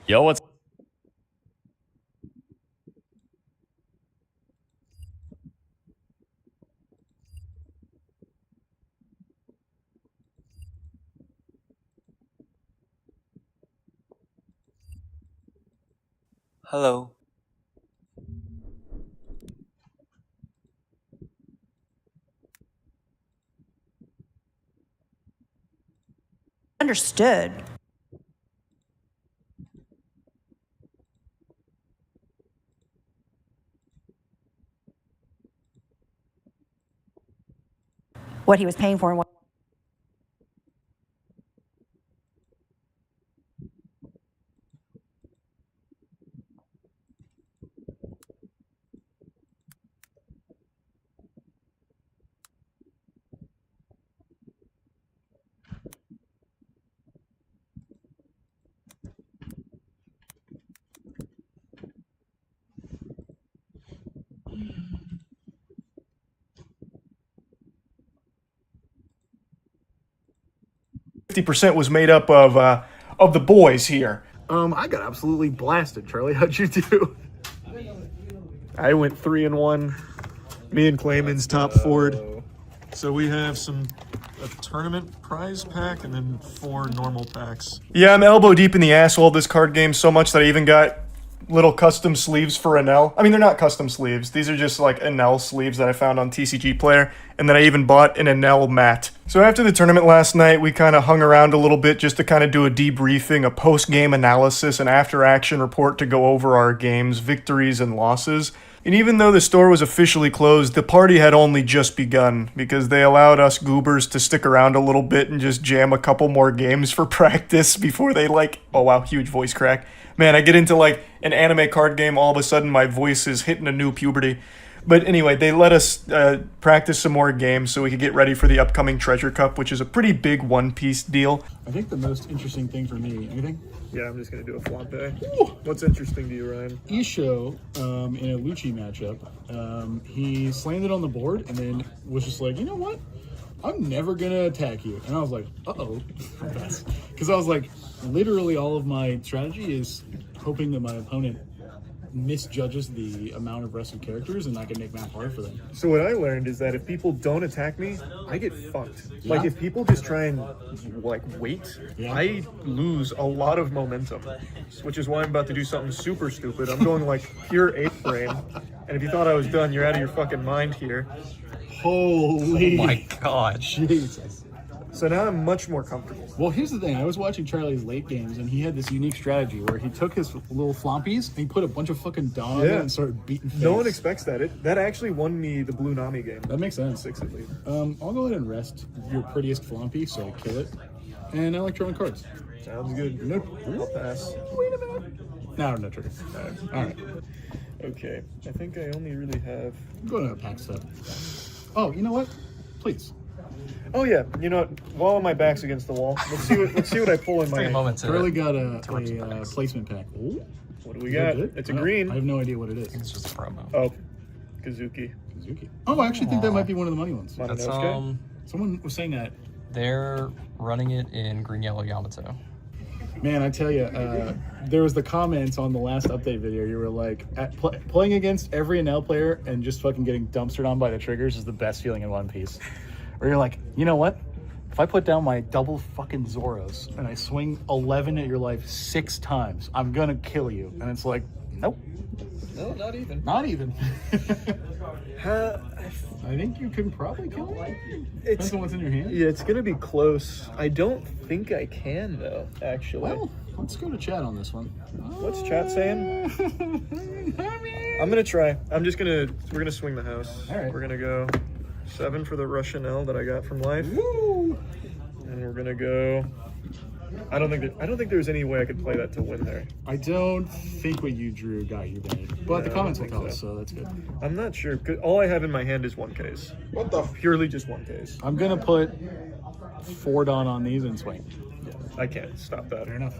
Yo, what's Hello. Understood. What he was paying for and what. %, was made up of the boys here. I got absolutely blasted. Charlie, how'd you do? I went 3-1. Me and Clayman's top forward. So we have a tournament prize pack and then 4 normal packs. Yeah, I'm elbow deep in the asshole of this card game so much that I even got little custom sleeves for Enel. I mean, they're not custom sleeves. These are just like Enel sleeves that I found on TCG Player. And then I even bought an Enel mat. So after the tournament last night, we kind of hung around a little bit just to kind of do a debriefing, a post-game analysis, an after-action report to go over our games, victories and losses. And even though the store was officially closed, the party had only just begun because they allowed us goobers to stick around a little bit and just jam a couple more games for practice before they oh wow, huge voice crack. Man, I get into like an anime card game, all of a sudden my voice is hitting a new puberty. But anyway, they let us practice some more games so we could get ready for the upcoming Treasure Cup, which is a pretty big One Piece deal. I think the most interesting thing for me, anything? Yeah, I'm just going to do a Flampe. What's interesting to you, Ryan? Isho, in a Lucci matchup, he slammed it on the board and then was just like, you know what? I'm never going to attack you. And I was like, uh-oh. Because I was like, literally all of my strategy is hoping that my opponent misjudges the amount of rested characters and I can make math hard for them. So what I learned is that if people don't attack me, I get fucked. Yeah. Like if people just try and like wait, Yeah. I lose a lot of momentum, which is why I'm about to do something super stupid. I'm going like pure 8th frame, and if you thought I was done, you're out of your fucking mind here. Holy my god? Jesus. So now I'm much more comfortable. Well, here's the thing. I was watching Charlie's late games, and he had this unique strategy where he took his little flompies and he put a bunch of fucking Dawn on it and started beating face. No one expects that. That actually won me the Blue Nami game. That makes sense. 6 at least. I'll go ahead and rest your prettiest flompy, so I kill it. And I like drawing cards. Sounds good. Nope. I'll pass. Wait a minute. No trigger. All right. Okay, I think I only really have... I'm going to pack stuff. Oh, you know what? Please. Oh yeah, you know what? While my back's against the wall, let's see what I pull in my... Take a moment to Charlie got a represent. placement pack. Ooh. What do we Is that got? good? It's a I don't- green. I have no idea what it is. It's just a promo. Oh, Kazuki. Suzuki. Oh, I actually think that might be one of the money ones. That's Mononosuke? Someone was saying that. they're running it in green yellow Yamato. Man, I tell you, there was the comments on the last update video. You were like, playing against every NL player and just fucking getting dumpstered on by the triggers is the best feeling in One Piece. Or you're like, you know what? If I put down my double fucking Zoros and I swing 11 at your life 6 times, I'm gonna kill you. And it's like, nope. No, not even. Not even. I think you can probably kill me. Depends on what's in your hand. Yeah, it's gonna be close. I don't think I can though, actually. Well, let's go to chat on this one. What's chat saying? I'm gonna try. We're gonna swing the house. All right. We're gonna go 7 for the Russian L that I got from life. Woo! And we're gonna go... I don't think there's any way I could play that to win there. I don't think what you drew got you there, but the No, comments I will don't tell think us, so. so that's good. I'm not sure, 'cause all I have in my hand is 1 case. What the? Purely just 1 case. I'm gonna put 4 Dawn on these and swing. I can't stop that. Fair enough.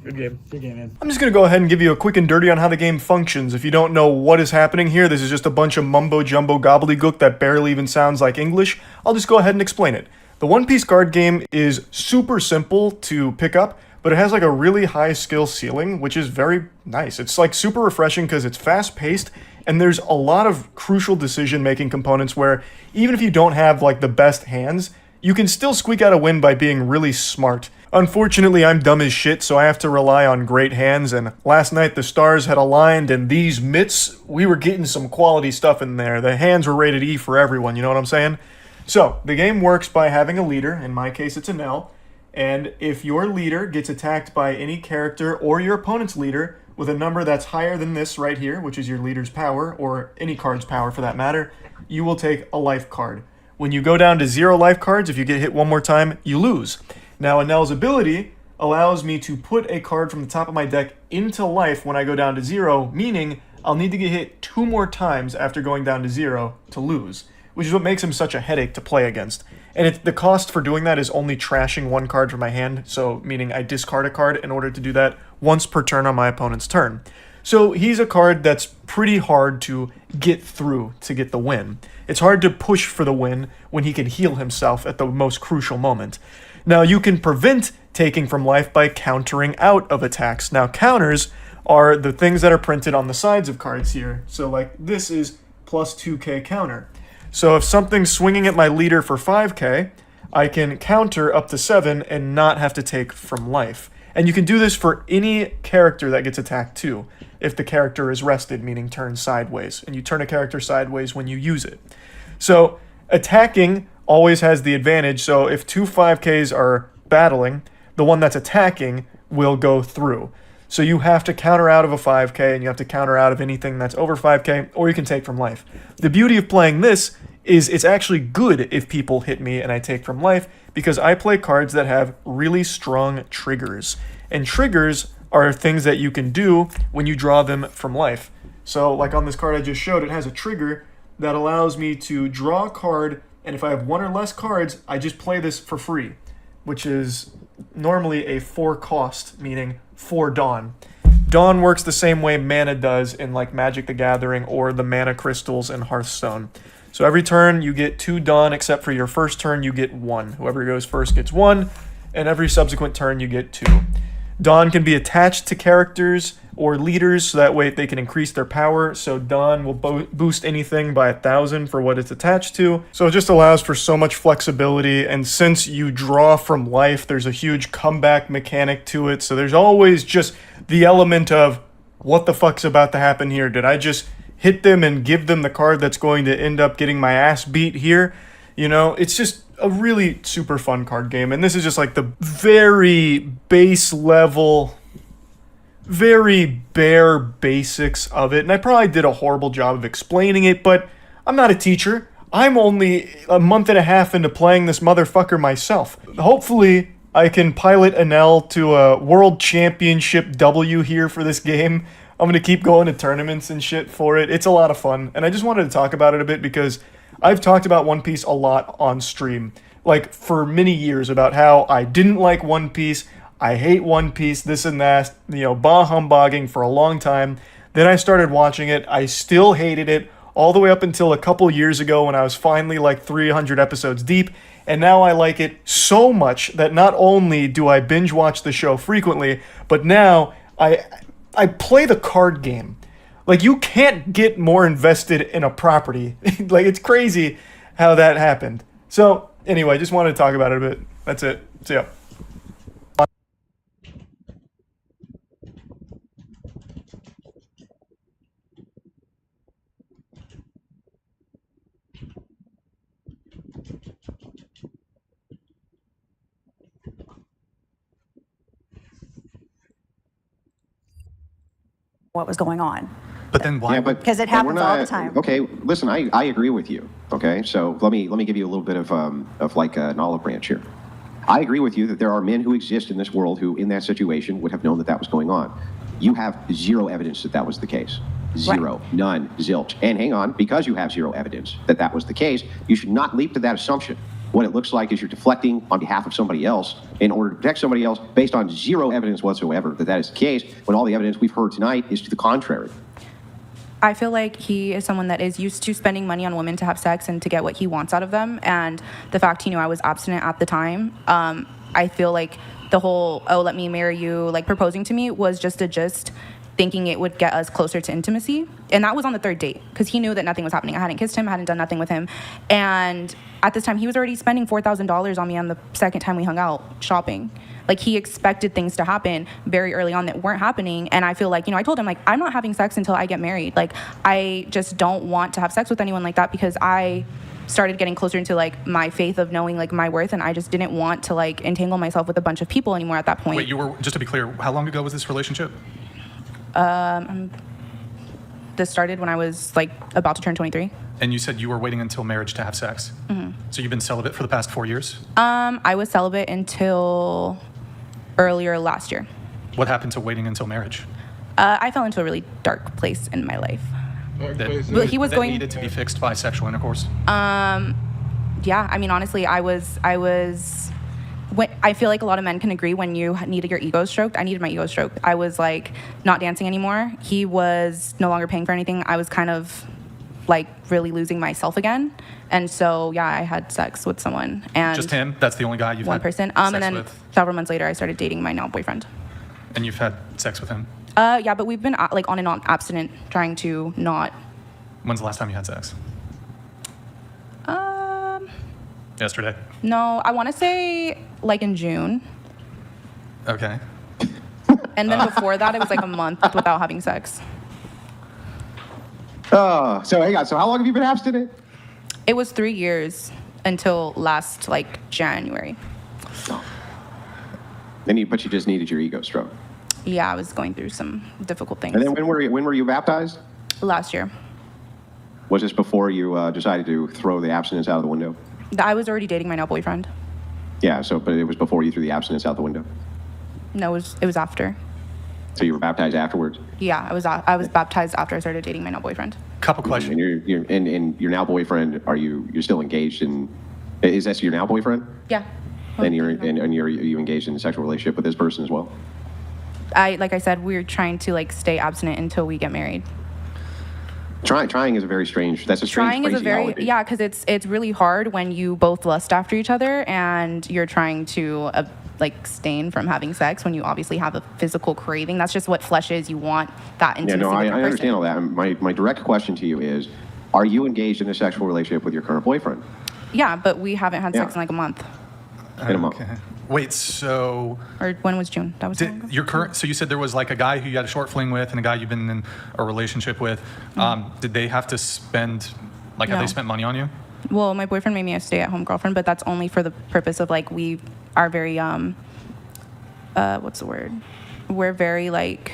Good game. Good game, man. I'm just going to go ahead and give you a quick and dirty on how the game functions. If you don't know what is happening here, this is just a bunch of mumbo-jumbo gobbledygook that barely even sounds like English. I'll just go ahead and explain it. The One Piece card game is super simple to pick up, but it has like a really high skill ceiling, which is very nice. It's like super refreshing because it's fast paced and there's a lot of crucial decision making components where even if you don't have like the best hands, you can still squeak out a win by being really smart. Unfortunately, I'm dumb as shit, so I have to rely on great hands, and last night the stars had aligned, and these mitts, we were getting some quality stuff in there. The hands were rated E for everyone, you know what I'm saying? So, the game works by having a leader, in my case it's an L, and if your leader gets attacked by any character or your opponent's leader with a number that's higher than this right here, which is your leader's power, or any card's power for that matter, you will take a life card. When you go down to 0 life cards, if you get hit one more time, you lose. Now, Anel's ability allows me to put a card from the top of my deck into life when I go down to 0, meaning I'll need to get hit 2 more times after going down to 0 to lose, which is what makes him such a headache to play against. And the cost for doing that is only trashing 1 card from my hand, so meaning I discard a card in order to do that once per turn on my opponent's turn. So he's a card that's pretty hard to get through to get the win. It's hard to push for the win when he can heal himself at the most crucial moment. Now, you can prevent taking from life by countering out of attacks. Now, counters are the things that are printed on the sides of cards here. So, like, this is plus 2k counter. So if something's swinging at my leader for 5k, I can counter up to 7 and not have to take from life. And you can do this for any character that gets attacked too, if the character is rested, meaning turned sideways. And you turn a character sideways when you use it. So attacking always has the advantage, so if 2 5Ks are battling, the one that's attacking will go through. So you have to counter out of a 5K, and you have to counter out of anything that's over 5K, or you can take from life. The beauty of playing this is it's actually good if people hit me and I take from life, because I play cards that have really strong triggers. And triggers are things that you can do when you draw them from life. So like on this card I just showed, it has a trigger that allows me to draw a card, and if I have 1 or less cards, I just play this for free, which is normally a 4 cost, meaning 4 Dawn. Dawn works the same way mana does in like Magic the Gathering or the mana crystals in Hearthstone. So every turn you get 2 Dawn, except for your first turn you get 1. Whoever goes first gets 1, and every subsequent turn you get 2. Dawn can be attached to characters or leaders, so that way they can increase their power. So Dawn will boost anything by 1,000 for what it's attached to. So it just allows for so much flexibility, and since you draw from life, there's a huge comeback mechanic to it. So there's always just the element of, what the fuck's about to happen here? Did I just hit them and give them the card that's going to end up getting my ass beat here? You know, it's just a really super fun card game, and this is just like the very base level, very bare basics of it. And I probably did a horrible job of explaining it, but I'm not a teacher. I'm only a month and a half into playing this motherfucker myself. Hopefully I can pilot Anel to a world championship W here for this game. I'm going to keep going to tournaments and shit for it. It's a lot of fun, and I just wanted to talk about it a bit because I've talked about One Piece a lot on stream, like for many years, about how I didn't like One Piece, I hate One Piece, this and that, you know, bah humbugging for a long time. Then I started watching it, I still hated it, all the way up until a couple years ago when I was finally like 300 episodes deep, and now I like it so much that not only do I binge watch the show frequently, but now I play the card game. Like, you can't get more invested in a property. Like, it's crazy how that happened. So, anyway, just wanted to talk about it a bit. That's it. See ya. What was going on. But then why? Yeah, but Because it but we're happens all the time. Okay, listen, I agree with you. Okay, so let me give you a little bit of like an olive branch here. I agree with you that there are men who exist in this world who, in that situation, would have known that that was going on. You have zero evidence that that was the case. Zero, Right. none, zilch. And hang on, because you have zero evidence that that was the case, you should not leap to that assumption. What it looks like is you're deflecting on behalf of somebody else in order to protect somebody else based on zero evidence whatsoever that that is the case, when all the evidence we've heard tonight is to the contrary. I feel like he is someone that is used to spending money on women to have sex and to get what he wants out of them. And the fact he knew I was abstinent at the time, I feel like the whole, oh, let me marry you, like proposing to me was just a gist, thinking it would get us closer to intimacy. And that was on the third date because he knew that nothing was happening. I hadn't kissed him, I hadn't done nothing with him. And at this time, he was already spending $4,000 on me on the second time we hung out shopping. Like, he expected things to happen very early on that weren't happening. And I feel like, I told him, like, I'm not having sex until I get married. Like, I just don't want to have sex with anyone like that because I started getting closer into, like, my faith of knowing, like, my worth. And I just didn't want to, like, entangle myself with a bunch of people anymore at that point. Wait, just to be clear, how long ago was this relationship? This started when I was, like, about to turn 23. And you said you were waiting until marriage to have sex. Mm-hmm. So you've been celibate for the past 4 years? I was celibate until earlier last year. What happened to waiting until marriage? I fell into a really dark place in my life. Well, he was that going. needed to be fixed by sexual intercourse? Yeah, I mean, honestly, I feel like a lot of men can agree when you needed your ego stroked. I needed my ego stroked. I was, like, not dancing anymore. He was no longer paying for anything. I was kind of, like, really losing myself again. And so, yeah, I had sex with someone. And just him? That's the only guy you've one had person. sex And then with? several months later, I started dating my now boyfriend. And you've had sex with him? Yeah, but we've been, like, on and on abstinent, trying to not. When's the last time you had sex? Yesterday? No, I want to say, like, in June. Okay. And then before that, it was, like, a month without having sex. So hang on. So how long have you been abstinent? It was 3 years until last, like, January. But you just needed your ego stroke. Yeah, I was going through some difficult things. And then when were you baptized? Last year. Was this before you decided to throw the abstinence out of the window? I was already dating my now boyfriend. Yeah. But it was before you threw the abstinence out the window. No, it was after. So you were baptized afterwards. Yeah, I was baptized after I started dating my now boyfriend. Couple questions. And your now boyfriend, you're still engaged in? Is this your now boyfriend? Yeah. And are you engaged in a sexual relationship with this person as well? Like I said, we're trying to, like, stay abstinent until we get married. Trying is a very strange. That's a strange. Trying is a very phraseology. yeah, because it's really hard when you both lust after each other and you're trying to like abstain from having sex when you obviously have a physical craving. That's just what flesh is. You want that intimacy. Yeah, no, with I your person. understand all that. My direct question to you is, are you engaged in a sexual relationship with your current boyfriend? Yeah, but we haven't had sex Yeah. in, like, a month. In a month. Okay. Wait, so Or when was June? That was long ago. your current? So you said there was, like, a guy who you had a short fling with and a guy you've been in a relationship with. Did they have to spend, like, have No. they spent money on you? Well, my boyfriend made me a stay-at-home girlfriend, but that's only for the purpose of, like, we are very what's the word? We're very, like,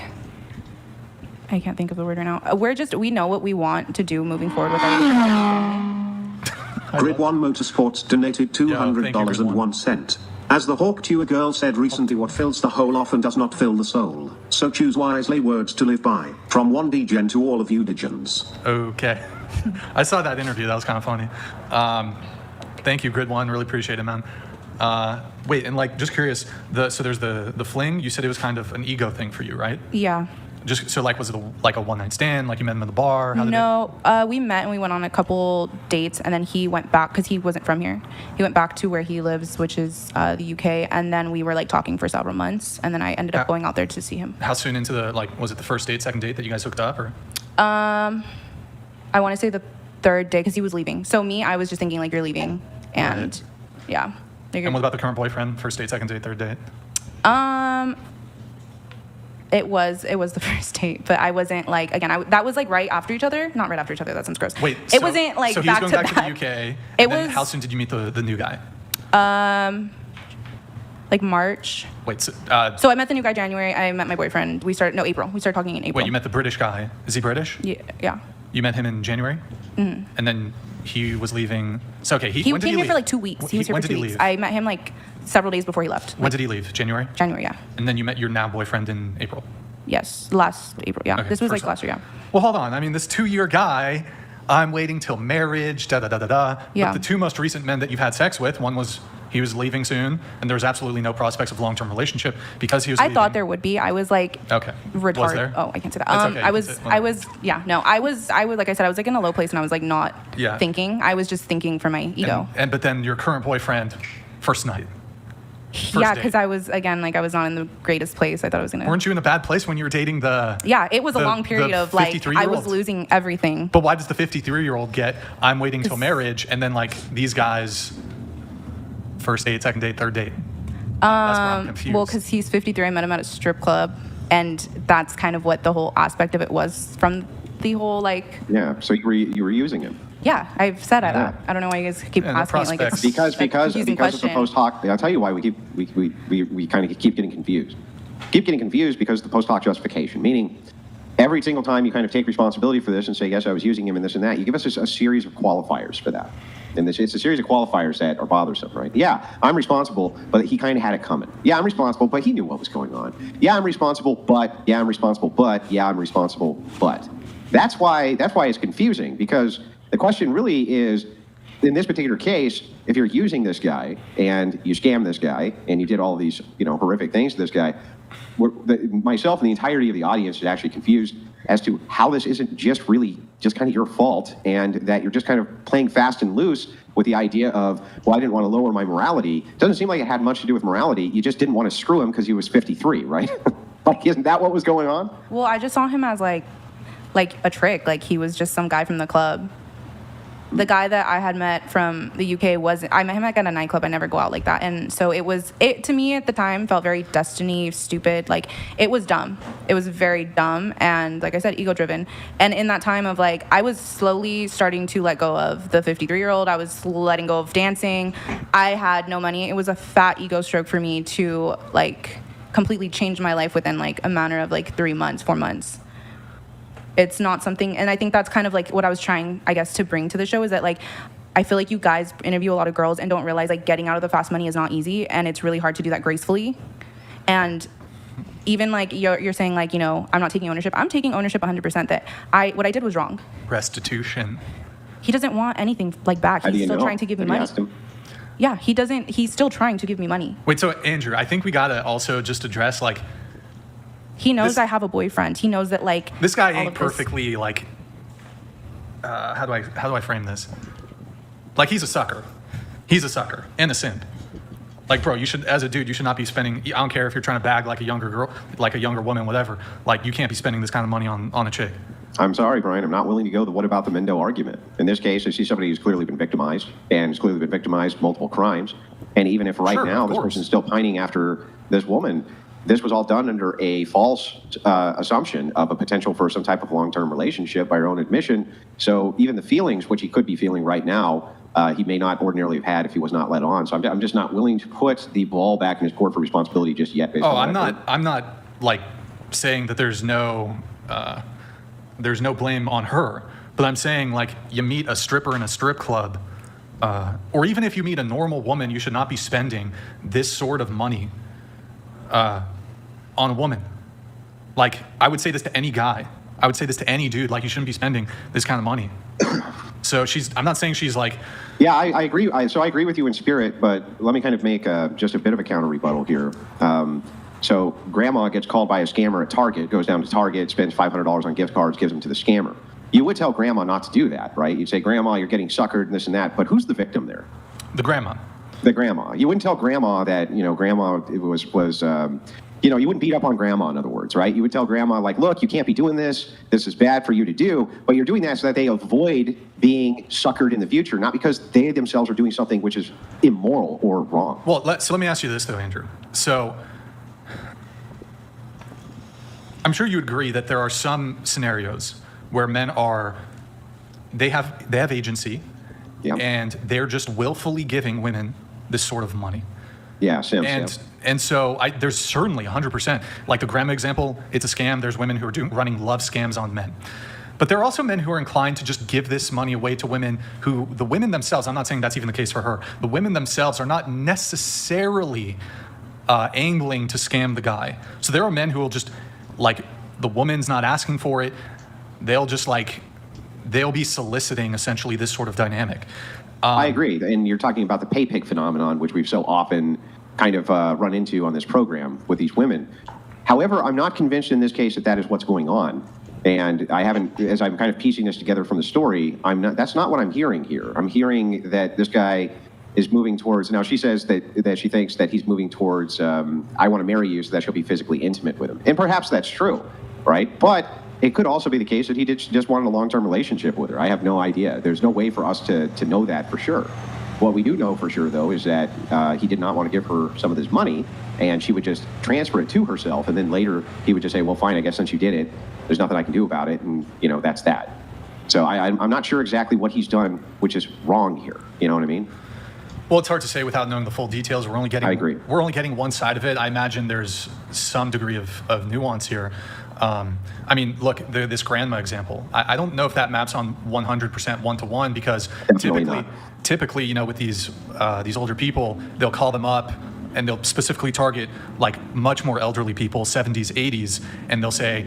I can't think of the word right now. We know what we want to do moving forward with our relationship. Grid One Motorsports donated $200.01. As the Hawk Tuer girl said recently, what fills the hole often does not fill the soul. So choose wisely words to live by. From one Degen to all of you Degens. Okay. I saw that interview. That was kind of funny. Thank you, Grid One. Really appreciate it, man. Wait, and, like, just curious. So there's the fling. You said it was kind of an ego thing for you, right? Yeah. Just so, like, was it like a one-night stand? Like, you met him at the bar? No, we met and we went on a couple dates, and then he went back because he wasn't from here. He went back to where he lives, which is the UK, and then we were, like, talking for several months, and then I ended up going out there to see him. How soon into was it the first date, second date that you guys hooked up, or? I want to say the third day because he was leaving. So I was just thinking, like, you're leaving, and yeah. And what about the current boyfriend? First date, second date, third date? It was the first date, but I wasn't, like, again, that was, like, right after each other. Not right after each other. That sounds gross. Wait, it wasn't, like, so he back was to going back back. to the UK. It Then was. how soon did you meet the new guy? Like March. Wait, so So I met the new guy January. I met my boyfriend. April. We started talking in April. wait, you met the British guy. Is he British? Yeah. You met him in January? Mm-hmm. And then he was leaving. So, okay, He when did came he here leave? for, like, 2 weeks. He was here when for did 2 he weeks. leave? I met him, like, several days before he left. When did he leave? January? January, yeah. And then you met your now boyfriend in April? Yes, last April, yeah. Okay, This was, like, first last year, yeah. Well, hold on. I mean, this 2-year guy, I'm waiting till marriage, da-da-da-da-da. Yeah. But the two most recent men that you've had sex with, one was he was leaving soon, and there was absolutely no prospects of long-term relationship because he was I leaving. thought there would be. I was, like, Okay. retarded. Was there? Oh, I can't say that. That's okay. I You was, can say- I was, yeah, no, I was, like I said, I was, like, in a low place, and I was, like, not thinking. I was just thinking for my ego. But then your current boyfriend, first night. Yeah, date? because I was, again, like, I was not in the greatest place. I thought I was gonna. Weren't you in a bad place when you were dating the? Yeah, it was a long period of like I 53-year-old? was losing everything. But why does the 53-year-old get? I'm waiting till marriage, and then like these guys, first date, second date, third date. That's where I'm confused. Well, because he's 53, I met him at a strip club, and that's kind of what the whole aspect of it was from the whole like. Yeah, so you were using him. Yeah, I've said it. Yeah. I don't know why you guys keep Yeah, the asking it like it's prospects. Because a confusing it's a question. post hoc. I'll tell you why we kind of keep getting confused. Keep getting confused because of the post hoc justification, meaning every single time you kind of take responsibility for this and say, yes, I was using him and this and that, you give us a series of qualifiers for that. And it's a series of qualifiers that are bothersome, right? Yeah, I'm responsible, but he kind of had it coming. Yeah, I'm responsible, but he knew what was going on. Yeah, I'm responsible, but yeah, I'm responsible, but yeah, I'm responsible, but. That's why it's confusing, because the question really is, in this particular case, if you're using this guy and you scam this guy and you did all these, horrific things to this guy, myself and the entirety of the audience is actually confused as to how this isn't just kind of your fault, and that you're just kind of playing fast and loose with the idea of, well, I didn't want to lower my morality. It doesn't seem like it had much to do with morality. You just didn't want to screw him because he was 53, right? Like, isn't that what was going on? Well, I just saw him as like a trick. Like he was just some guy from the club. The guy that I had met from the UK I met him like at a nightclub. I never go out like that. And so it to me at the time felt very Destiny, stupid. Like it was dumb. It was very dumb. And like I said, ego driven. And in that time of like, I was slowly starting to let go of the 53-year-old. I was letting go of dancing. I had no money. It was a fat ego stroke for me to like completely change my life within like a matter of like 4 months. It's not something, and I think that's kind of like what I was trying, I guess, to bring to the show, is that like, I feel like you guys interview a lot of girls and don't realize like getting out of the fast money is not easy, and it's really hard to do that gracefully. And even like you're saying like, I'm not taking ownership. I'm taking ownership 100% that what I did was wrong. Restitution. He doesn't want anything like back. How do He's you still know? trying to give me Have you money. asked him? Yeah, he doesn't, he's still trying to give me money. Wait, so Andrew, I think we gotta also just address like, He knows This- I have a boyfriend. He knows that like this guy all ain't of this- perfectly like, how do I frame this? Like he's a sucker. He's a sucker and a simp. Like, bro, you should, as a dude, you should not be spending, I don't care if you're trying to bag like a younger girl, like a younger woman, whatever. Like you can't be spending this kind of money on a chick. I'm sorry, Brian. I'm not willing to go the what about the Mendo argument. In this case, I see somebody who's clearly been victimized and has clearly been victimized multiple crimes. And even if right Sure, now of this course. person's still pining after this woman, this was all done under a false assumption of a potential for some type of long-term relationship by your own admission. So even the feelings, which he could be feeling right now, he may not ordinarily have had if he was not led on. So I'm just not willing to put the ball back in his court for responsibility just yet. Based Oh, on I'm not like saying that there's no blame on her, but I'm saying like you meet a stripper in a strip club, or even if you meet a normal woman, you should not be spending this sort of money on a woman. Like I would say this to any guy. I would say this to any dude. Like you shouldn't be spending this kind of money. So I'm not saying she's like. Yeah, I agree. So I agree with you in spirit, but let me kind of make just a bit of a counter rebuttal here. So grandma gets called by a scammer at Target, goes down to Target, spends $500 on gift cards, gives them to the scammer. You would tell grandma not to do that, right? You'd say, grandma, you're getting suckered and this and that, but who's the victim there? The grandma. The grandma. You wouldn't tell grandma that, grandma was you wouldn't beat up on grandma, in other words, right? You would tell grandma, like, look, you can't be doing this. This is bad for you to do. But you're doing that so that they avoid being suckered in the future, not because they themselves are doing something which is immoral or wrong. Well, so let me ask you this, though, Andrew. So I'm sure you would agree that there are some scenarios where men they have agency, Yeah. and they're just willfully giving women this sort of money. Yeah, Sims. And so there's certainly 100%, like the grandma example, it's a scam. There's women who are running love scams on men. But there are also men who are inclined to just give this money away to women who, the women themselves, I'm not saying that's even the case for her, the women themselves are not necessarily angling to scam the guy. So there are men who will just, like, the woman's not asking for it, they'll be soliciting essentially this sort of dynamic. I agree. And you're talking about the pay pig phenomenon, which we've so often kind of run into on this program with these women. However, I'm not convinced in this case that is what's going on. And I haven't, as I'm kind of piecing this together from the story, that's not what I'm hearing here. I'm hearing that this guy is moving towards, now she says that she thinks that he's moving towards, I want to marry you so that she'll be physically intimate with him. And perhaps that's true, right? But it could also be the case that he just wanted a long-term relationship with her. I have no idea. There's no way for us to know that for sure. What we do know for sure, though, is that he did not want to give her some of this money, and she would just transfer it to herself, and then later he would just say, well, fine, I guess since you did it, there's nothing I can do about it, and, you know, that's that. So I'm not sure exactly what he's done, which is wrong here. You know what I mean? Well, it's hard to say without knowing the full details. We're only getting, I agree. We're only getting one side of it. I imagine there's some degree of nuance here. I mean, look, this grandma example. I don't know if that maps on 100% one-to-one, because typically, you know, with these older people, they'll call them up and they'll specifically target like much more elderly people, 70s, 80s, and they'll say,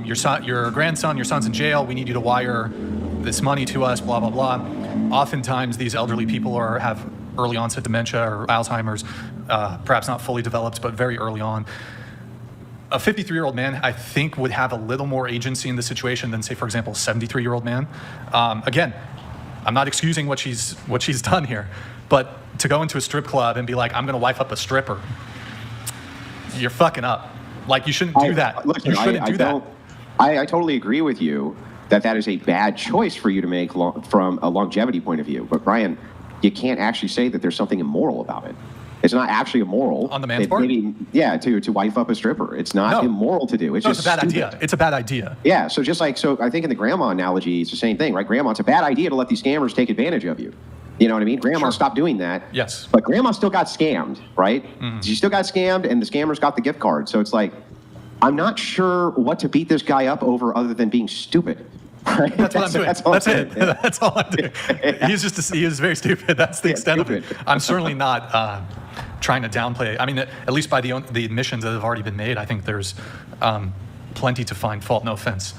your grandson, your son's in jail. We need you to wire this money to us, blah, blah, blah. Oftentimes, these elderly people have early onset dementia or Alzheimer's, perhaps not fully developed, but very early on. A 53-year-old man, I think, would have a little more agency in the situation than, say, for example, a 73-year-old man. Again, I'm not excusing what she's done here, but to go into a strip club and be like, I'm going to wife up a stripper, you're fucking up. Like, you shouldn't do that. Listen, you shouldn't do that. I totally agree with you that is a bad choice for you to make from a longevity point of view. But Brian, you can't actually say that there's something immoral about it. It's not actually immoral. On the man's part? To wife up a stripper. It's not immoral to do. It's just it's a bad stupid. idea. It's a bad idea. Yeah, so I think in the grandma analogy, it's the same thing, right? Grandma, it's a bad idea to let these scammers take advantage of you. You know what I mean? Grandma stopped doing that. Yes. But grandma still got scammed, right? Mm-hmm. She still got scammed, and the scammers got the gift card. So it's like, I'm not sure what to beat this guy up over other than being stupid. Right? That's what I'm doing. That's it. Yeah. That's all I'm doing. He is very stupid. That's the extent of it. I'm certainly not trying to downplay. I mean, at least by the admissions that have already been made, I think there's plenty to find fault. No offense,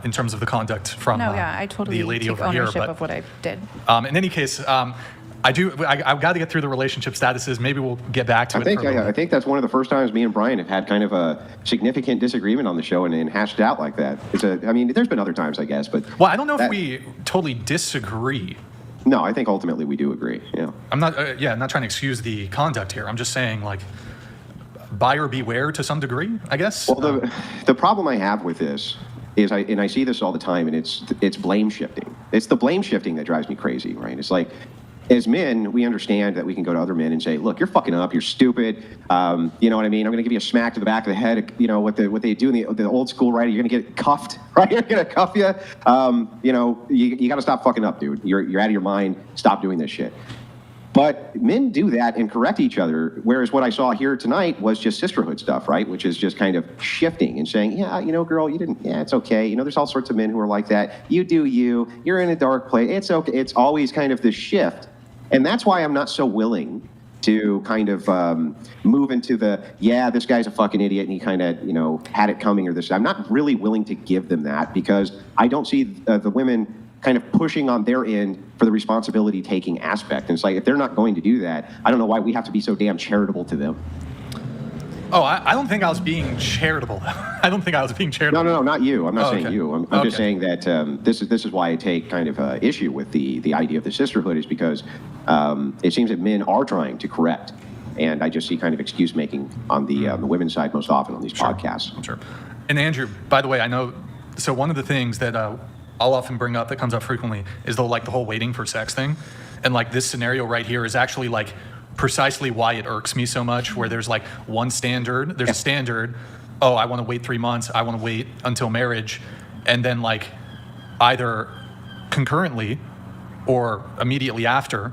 in terms of the conduct from I totally the lady take over here. ownership But of what I did. in any case, I've got to get through the relationship statuses. Maybe we'll get back to it. I think that's one of the first times me and Brian have had kind of a significant disagreement on the show and hashed it out like that. I mean, there's been other times, I guess, but. Well, I don't know if we totally disagree. No, I think ultimately we do agree. Yeah. I'm not. I'm not trying to excuse the conduct here. I'm just saying, like, buyer beware to some degree, I guess. Well, the problem I have with this is I see this all the time, and it's blame shifting. It's the blame shifting that drives me crazy, right? It's like, as men, we understand that we can go to other men and say, look, you're fucking up, you're stupid, you know what I mean? I'm going to give you a smack to the back of the head, you know, what they do in the old school, right? You're going to get cuffed, right? You're going to cuff you. You know, you got to stop fucking up, dude. You're out of your mind. Stop doing this shit. But men do that and correct each other, whereas what I saw here tonight was just sisterhood stuff, right? Which is just kind of shifting and saying, yeah, you know, girl, it's okay. You know, there's all sorts of men who are like that. You do you. You're in a dark place. It's okay. It's always kind of this shift. And that's why I'm not so willing to kind of move into this guy's a fucking idiot and he kind of, you know, had it coming or this. I'm not really willing to give them that because I don't see the women kind of pushing on their end for the responsibility taking aspect. And it's like, if they're not going to do that, I don't know why we have to be so damn charitable to them. Oh, I don't think I was being charitable. I don't think I was being charitable. No, not you. I'm not saying you. I'm just saying that this is why I take kind of issue with the idea of the sisterhood is because it seems that men are trying to correct, and I just see kind of excuse making on the women's side most often on these podcasts. Sure. And Andrew, by the way, I know. So one of the things that I'll often bring up that comes up frequently is the whole waiting for sex thing, and like this scenario right here is actually like precisely why it irks me so much, where there's like one standard, there's a standard, I want to wait 3 months, I want to wait until marriage, and then like either concurrently or immediately after,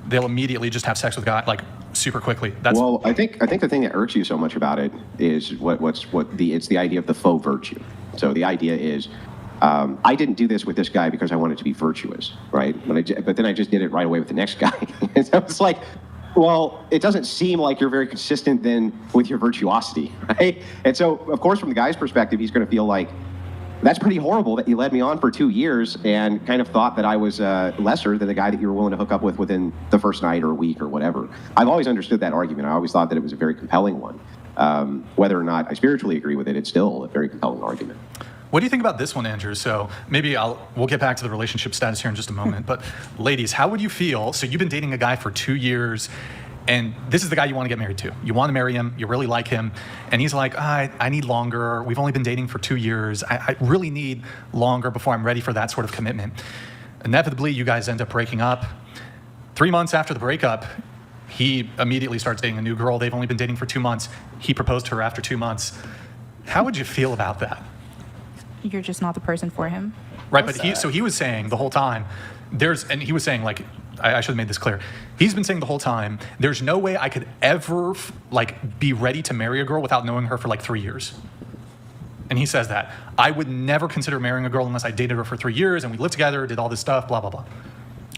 they'll immediately just have sex with God like super quickly. Well, I think the thing that irks you so much about it is it's the idea of the faux virtue. So the idea is, I didn't do this with this guy because I wanted to be virtuous, right? But then I just did it right away with the next guy. And so it's like, well, it doesn't seem like you're very consistent then with your virtuosity, right? And so, of course, from the guy's perspective, he's going to feel like, that's pretty horrible that you led me on for 2 years and kind of thought that I was lesser than the guy that you were willing to hook up with within the first night or a week or whatever. I've always understood that argument. I always thought that it was a very compelling one. Whether or not I spiritually agree with it, it's still a very compelling argument. What do you think about this one, Andrew? So maybe we'll get back to the relationship status here in just a moment. But ladies, how would you feel? So you've been dating a guy for 2 years, and this is the guy you want to get married to. You want to marry him. You really like him. And he's like, I need longer. We've only been dating for 2 years. I really need longer before I'm ready for that sort of commitment. Inevitably, you guys end up breaking up. 3 months after the breakup, he immediately starts dating a new girl. They've only been dating for 2 months. He proposed to her after 2 months. How would you feel about that? You're just not the person for him. Right, but he was saying the whole time, and he was saying, like, I should have made this clear. He's been saying the whole time, there's no way I could ever be ready to marry a girl without knowing her for like 3 years. And he says that. I would never consider marrying a girl unless I dated her for 3 years and we lived together, did all this stuff, blah, blah, blah.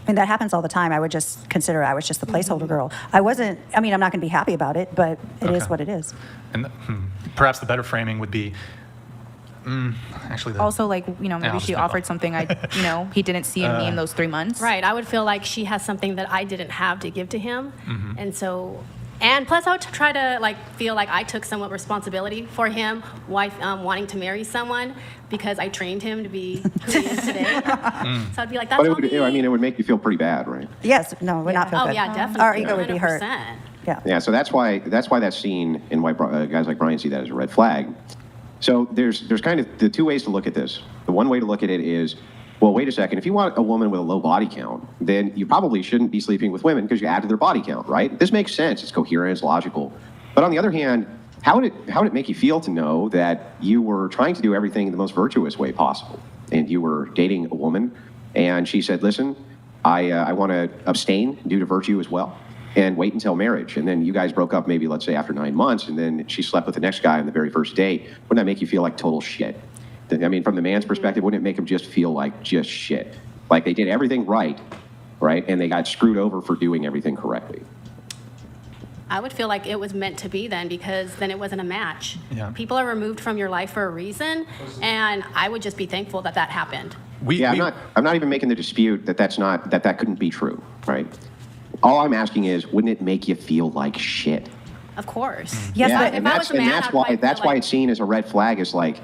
And that happens all the time. I would just consider I was just the placeholder girl. I'm not going to be happy about it, but it is what it is. And perhaps the better framing would be, also, maybe she offered something he didn't see in me in those 3 months. Right. I would feel like she has something that I didn't have to give to him. And plus I would try to feel like I took somewhat responsibility for him wanting to marry someone because I trained him to be who he is today. So I'd be like, that's but it would make you feel pretty bad, right? Yes. No, it would not feel good. Oh, yeah, definitely. Our ego would be hurt. 100%. Yeah. So that's why that scene and why guys like Brian see that as a red flag. So there's kind of the two ways to look at this. The one way to look at it is, well, wait a second. If you want a woman with a low body count, then you probably shouldn't be sleeping with women because you add to their body count, right? This makes sense. It's coherent. It's logical. But on the other hand, how would it make you feel to know that you were trying to do everything in the most virtuous way possible, and you were dating a woman, and she said, "Listen, I want to abstain due to virtue as well, and wait until marriage." And then you guys broke up maybe, let's say, after 9 months, and then she slept with the next guy on the very first date. Wouldn't that make you feel like total shit? From the man's perspective, wouldn't it make him just feel like just shit? Like they did everything right, and they got screwed over for doing everything correctly. I would feel like it was meant to be then, because then it wasn't a match. Yeah. People are removed from your life for a reason, and I would just be thankful that happened. I'm not even making the dispute that couldn't be true, right? All I'm asking is, wouldn't it make you feel like shit? Of course. Yes, Yeah, but and that's why it's seen as a red flag. Is like,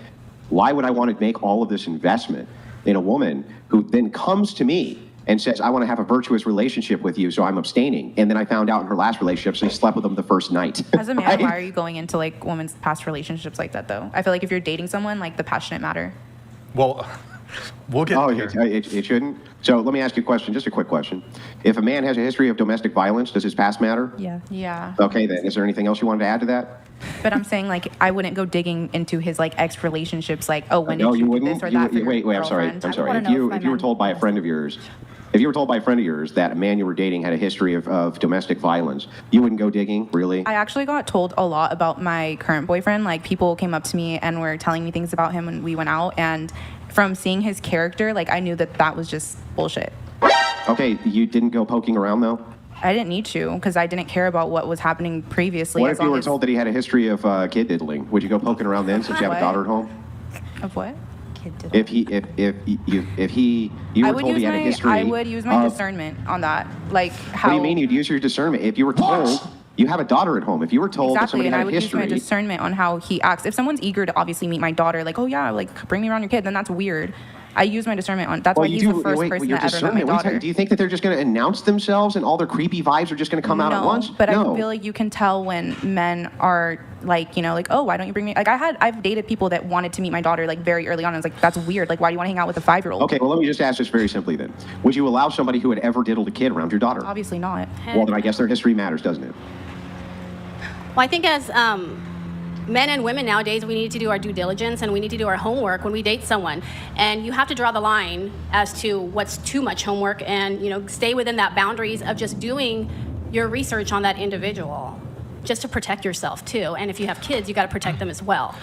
why would I want to make all of this investment in a woman who then comes to me and says, I want to have a virtuous relationship with you, so I'm abstaining. And then I found out in her last relationship, she slept with them the first night. As a man, why are you going into women's past relationships like that, though? I feel like if you're dating someone, the passionate matter. Well, we'll get here. It shouldn't? So let me ask you a question, just a quick question. If a man has a history of domestic violence, does his past matter? Yeah. Okay, then. Is there anything else you wanted to add to that? But I'm saying, I wouldn't go digging into his, ex-relationships, when did No, you you do wouldn't. this or that for your Wait, I'm sorry. girlfriend? I'm sorry. If you were told by a friend of yours, that a man you were dating had a history of domestic violence, you wouldn't go digging, really? I actually got told a lot about my current boyfriend. People came up to me and were telling me things about him when we went out, and from seeing his character, I knew that was just bullshit. Okay, you didn't go poking around, though? I didn't need to, because I didn't care about what was happening previously. What if you were told that he had a history of kid diddling? Would you go poking around then, since you have a daughter at home? Of what? If you were told he had a history, I would use my discernment on that. How? What do you mean you'd use your discernment? If you were told you have a daughter at home, if you were told that somebody and had I would a history, use my discernment on how he acts. If someone's eager to obviously meet my daughter, oh yeah, bring me around your kid, then that's weird. I use my discernment on. That's why he's the first person that ever met my daughter. Do you think that they're just going to announce themselves and all their creepy vibes are just going to come out at once? But I feel like you can tell when men are oh, why don't you bring me? I've dated people that wanted to meet my daughter very early on. I was like, that's weird. Why do you want to hang out with a 5-year-old? Okay, well, let me just ask this very simply then. Would you allow somebody who had ever diddled a kid around your daughter? Obviously not. Well, then I guess their history matters, doesn't it? Well, I think as men and women nowadays, we need to do our due diligence and we need to do our homework when we date someone. And you have to draw the line as to what's too much homework and, stay within that boundaries of just doing your research on that individual, just to protect yourself too. And if you have kids, you got to protect them as well.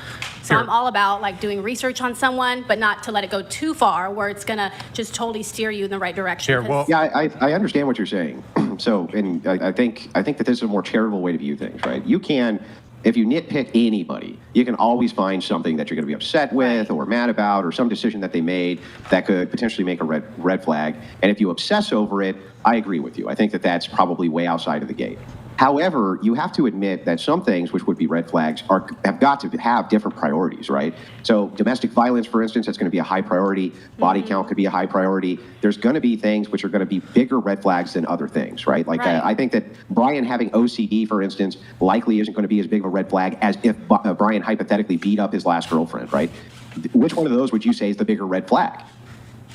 So I'm all about doing research on someone, but not to let it go too far where it's going to just totally steer you in the right direction. I understand what you're saying. So, and I think that this is a more charitable way to view things, right? You can, if you nitpick anybody, you can always find something that you're going to be upset with or mad about, or some decision that they made that could potentially make a red flag. And if you obsess over it, I agree with you. I think that that's probably way outside of the gate. However, you have to admit that some things, which would be red flags, have got to have different priorities, right? So domestic violence, for instance, that's going to be a high priority. Body count could be a high priority. There's going to be things which are going to be bigger red flags than other things, right? Like Right. I think that Brian having OCD, for instance, likely isn't going to be as big of a red flag as if Brian hypothetically beat up his last girlfriend, right? Which one of those would you say is the bigger red flag?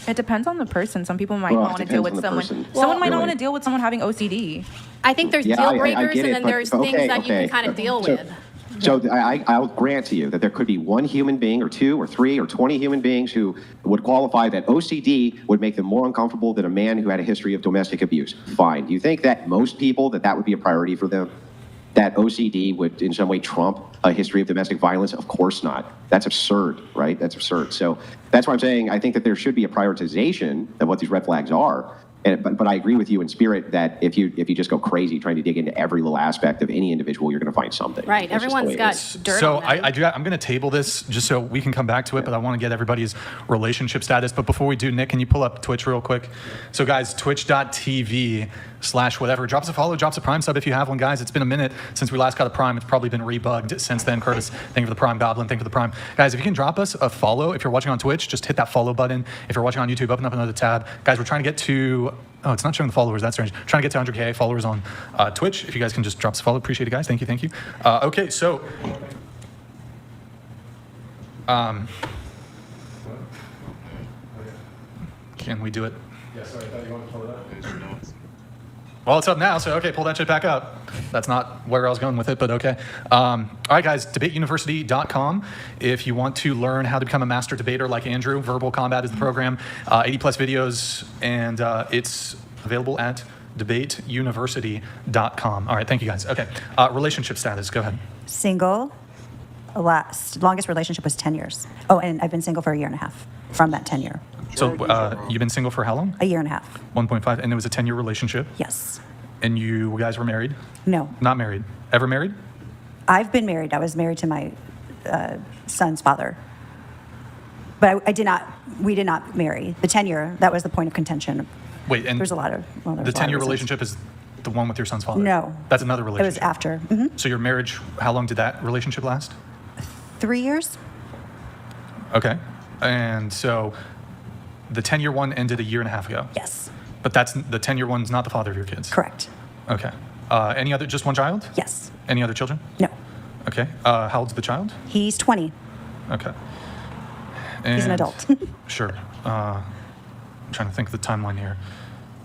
It depends on the person. Some people might Well, not it want to deal depends with on the someone. person. Someone might not Really. want to deal with someone having OCD. I think there's Yeah, deal I breakers, get and it, then but- there's things that you can kind of deal So- with. So I'll grant to you that there could be one human being or two or three or 20 human beings who would qualify that OCD would make them more uncomfortable than a man who had a history of domestic abuse. Fine. Do you think that most people that would be a priority for them? That OCD would in some way trump a history of domestic violence? Of course not. That's absurd, right? That's absurd. So that's why I'm saying I think that there should be a prioritization of what these red flags are. But I agree with you in spirit that if you just go crazy trying to dig into every little aspect of any individual, you're going to find something. Right. That's just the Everyone's way it got is. dirt So on them. I'm going to table this just so we can come back to it, but I want to get everybody's relationship status. But before we do, Nick, can you pull up Twitch real quick? So guys, twitch.tv/whatever. Drop us a follow, drop us a Prime sub if you have one, guys. It's been a minute since we last got a Prime. It's probably been rebugged since then. Curtis, thank you for the Prime. Goblin, thank you for the Prime. Guys, if you can drop us a follow, if you're watching on Twitch, just hit that follow button. If you're watching on YouTube, open up another tab. Guys, we're trying to get to... Oh, it's not showing the followers. That's strange. Trying to get to 100K followers on Twitch. If you guys can just drop us a follow, appreciate it, guys. Thank you, thank you. Okay, so can we do it? Yeah, sorry, I thought you wanted to pull it up. Well, it's up now, so okay, pull that shit back up. That's not where I was going with it, but okay. All right, guys, debateuniversity.com. If you want to learn how to become a master debater like Andrew, Verbal Combat is the program. 80 plus videos, and it's available at debateuniversity.com. All right, thank you, guys. Okay, relationship status, go ahead. Single. Longest relationship was 10 years. Oh, and I've been single for a year and a half from that 10 year. So you've been single for how long? A year and a half. 1.5, and it was a 10-year relationship? Yes. And you guys were married? No. Not married. Ever married? I've been married. I was married to my son's father. But we did not marry. The 10 year, that was the point of contention. Wait, and There's a lot of, well, there's the a lot of 10-year reasons. relationship is the one with your son's father? No. That's another It was relationship? after. Hmm. So your marriage, how long did that relationship last? 3 years? Okay. And so the 10-year one ended a year and a half ago? Yes. But that's the 10-year one's not the father of your kids? Correct. Okay. Any other, just one child? Yes. Any other children? No. Okay. How old's the child? He's 20. Okay. He's an And- adult. Sure. I'm trying to think of the timeline here.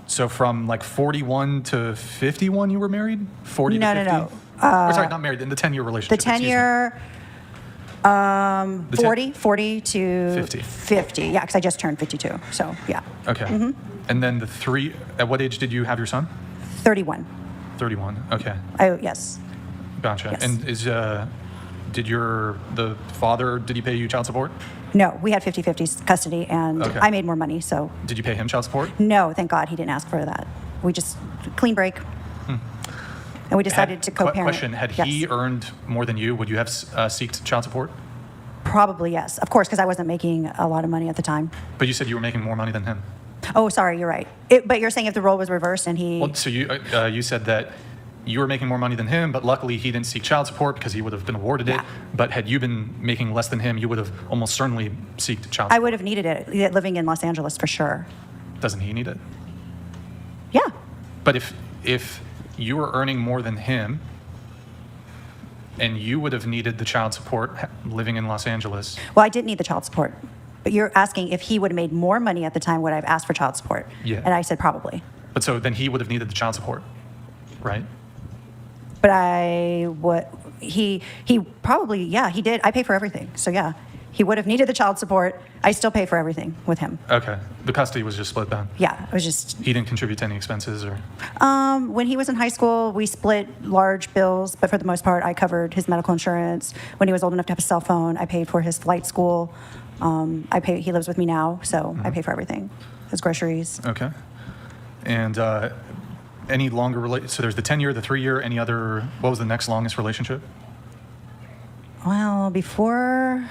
So from like 41 to 51 you were married? 40 No, to no, 50? no. Or sorry, not married, in the 10-year relationship. The 10 excuse me. year, The 40 to 50. 50. Yeah, because I just turned 52. So, yeah. Okay. Mm-hmm. And then at what age did you have your son? 31. 31. Okay. Yes. Gotcha. Yes. And did the father, did he pay you child support? No, we had 50-50 custody, and Okay. I made more money, so Did you pay him child support? no, thank God he didn't ask for that. We just, clean break. And we decided to co-parent. Question, had he Yes. earned more than you, would you have seeked child support? Probably, yes. Of course, because I wasn't making a lot of money at the time. But you said you were making more money than him. Oh, sorry, you're right. But you're saying if the role was reversed and he... Well, so you said that you were making more money than him, but luckily he didn't seek child support because he would have been awarded it. Yeah. But had you been making less than him, you would have almost certainly seeked child support. I would have needed it living in Los Angeles for sure. Doesn't he need it? Yeah. But if you were earning more than him and you would have needed the child support living in Los Angeles, Well, I didn't need the child support. But you're asking if he would have made more money at the time, would I have asked for child support? Yeah. And I said probably. but so then he would have needed the child support, right? But he probably, yeah, he did. I pay for everything. So yeah, he would have needed the child support. I still pay for everything with him. Okay. The custody was just split then. Yeah, it was just, He didn't contribute to any expenses or? when he was in high school, we split large bills, but for the most part, I covered his medical insurance. When he was old enough to have a cell phone, I paid for his flight school. He lives with me now, so I pay for everything. His groceries. Okay. And any longer, so there's the 10-year, the 3-year, any other, what was the next longest relationship? Well, before,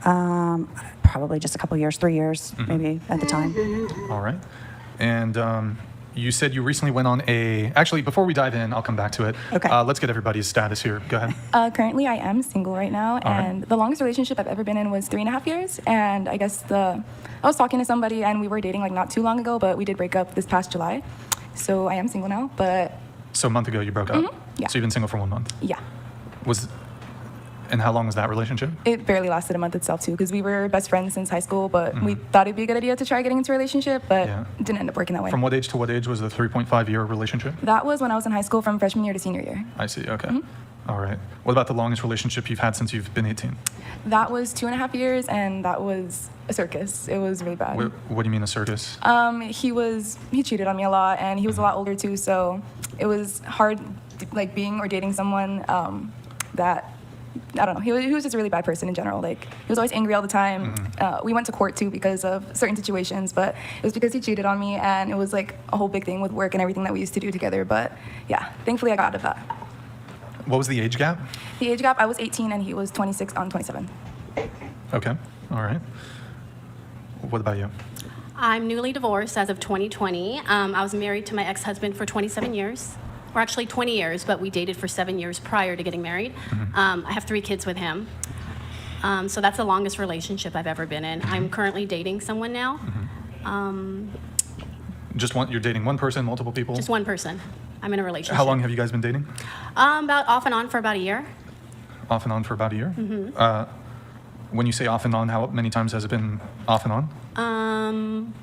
probably just a couple years, 3 years, maybe at the time. All right. And you said you recently went on a. Actually, before we dive in, I'll come back to it. Okay. Let's get everybody's status here. Go ahead. Currently, I am single right now, right. and the longest relationship I've ever been in was 3.5 years. And I guess I was talking to somebody, and we were dating like not too long ago, but we did break up this past July. So I am single now, but So a month ago you broke up. Yeah. So you've been single for 1 month. yeah. And how long was that relationship? It barely lasted a month itself too, because we were best friends since high school, but we thought it'd be a good idea to try getting into a relationship, but Yeah. it didn't end up working that way. From what age to what age was the 3.5-year relationship? That was when I was in high school, from freshman year to senior year. I see. Okay. All right. What about the longest relationship you've had since you've been 18? That was 2.5 years, and that was a circus. It was really bad. What do you mean a circus? He cheated on me a lot, and he was a lot older too, so it was hard like being or dating someone that I don't know. He was just a really bad person in general. Like, he was always angry all the time. We went to court too because of certain situations, but it was because he cheated on me, and it was like a whole big thing with work and everything that we used to do together. But yeah, thankfully I got out of that. What was the age gap? The age gap, I was 18 and he was 26 on 27. Okay. All right. What about you? I'm newly divorced as of 2020. I was married to my ex-husband for 27 years, or actually 20 years, but we dated for 7 years prior to getting married. I have 3 kids with him. So that's the longest relationship I've ever been in. I'm currently dating someone now. You're dating one person, multiple people? Just one person. I'm in a relationship. How long have you guys been dating? About off and on for about a year. Off and on for about a year? When you say off and on, how many times has it been off and on?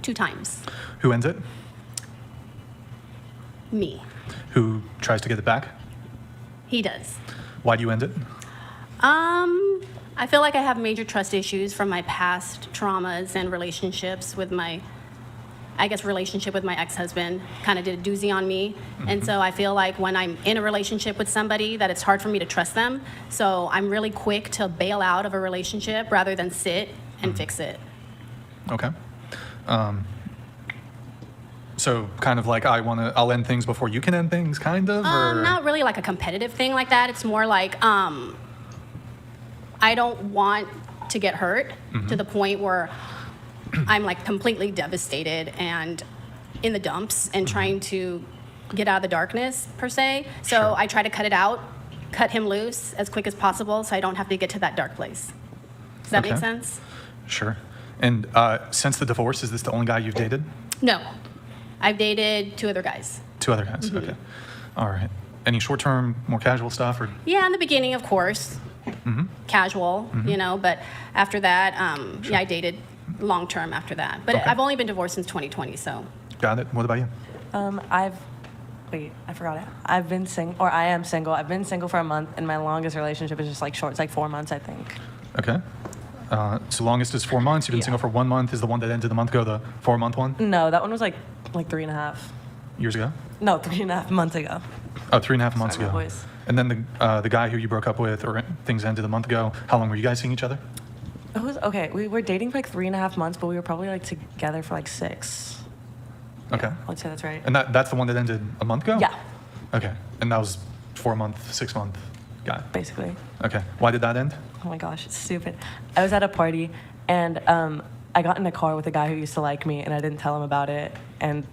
2 times. Who ends it? Me. Who tries to get it back? He does. Why do you end it? I feel like I have major trust issues from my past traumas and relationships with my, relationship with my ex-husband kind of did a doozy on me. And so I feel like when I'm in a relationship with somebody that it's hard for me to trust them. So I'm really quick to bail out of a relationship rather than sit and fix it. Okay. So kind of like I'll end things before you can end things, kind of? Or? Not really like a competitive thing like that. It's more like I don't want to get hurt to the point where I'm like completely devastated and in the dumps and trying to get out of the darkness per se. So Sure. I try to cut him loose as quick as possible so I don't have to get to that dark place. Does that make Okay. sense? Sure. And since the divorce, is this the only guy you've dated? No. I've dated 2 other guys. 2 other guys. Okay. All right. Any short-term, more casual stuff, or? Yeah, in the beginning, of course. Casual, but after that, I dated long term after that. But Okay. I've only been divorced since 2020, so. Got it. What about you? I forgot it. I've been single, or I am single. I've been single for a month, and my longest relationship is just like short. It's like 4 months, I think. Okay. So longest is 4 months. You've been single for 1 month. Is the one that ended the month ago the 4-month one? No, that one was like 3.5. Years ago? No, 3.5 months ago. Oh, 3.5 months Sorry, ago. my voice. And then the guy who you broke up with, or things ended a month ago, how long were you guys seeing each other? It was okay. We were dating for like 3.5 months, but we were probably like together for like 6. Okay. I'd say that's right. And that's the one that ended a month ago? Yeah, Okay. And that was 4-month, 6-month guy. basically. Okay. Why did that end? Oh my gosh, it's stupid. I was at a party, and I got in a car with a guy who used to like me, and I didn't tell him about it. And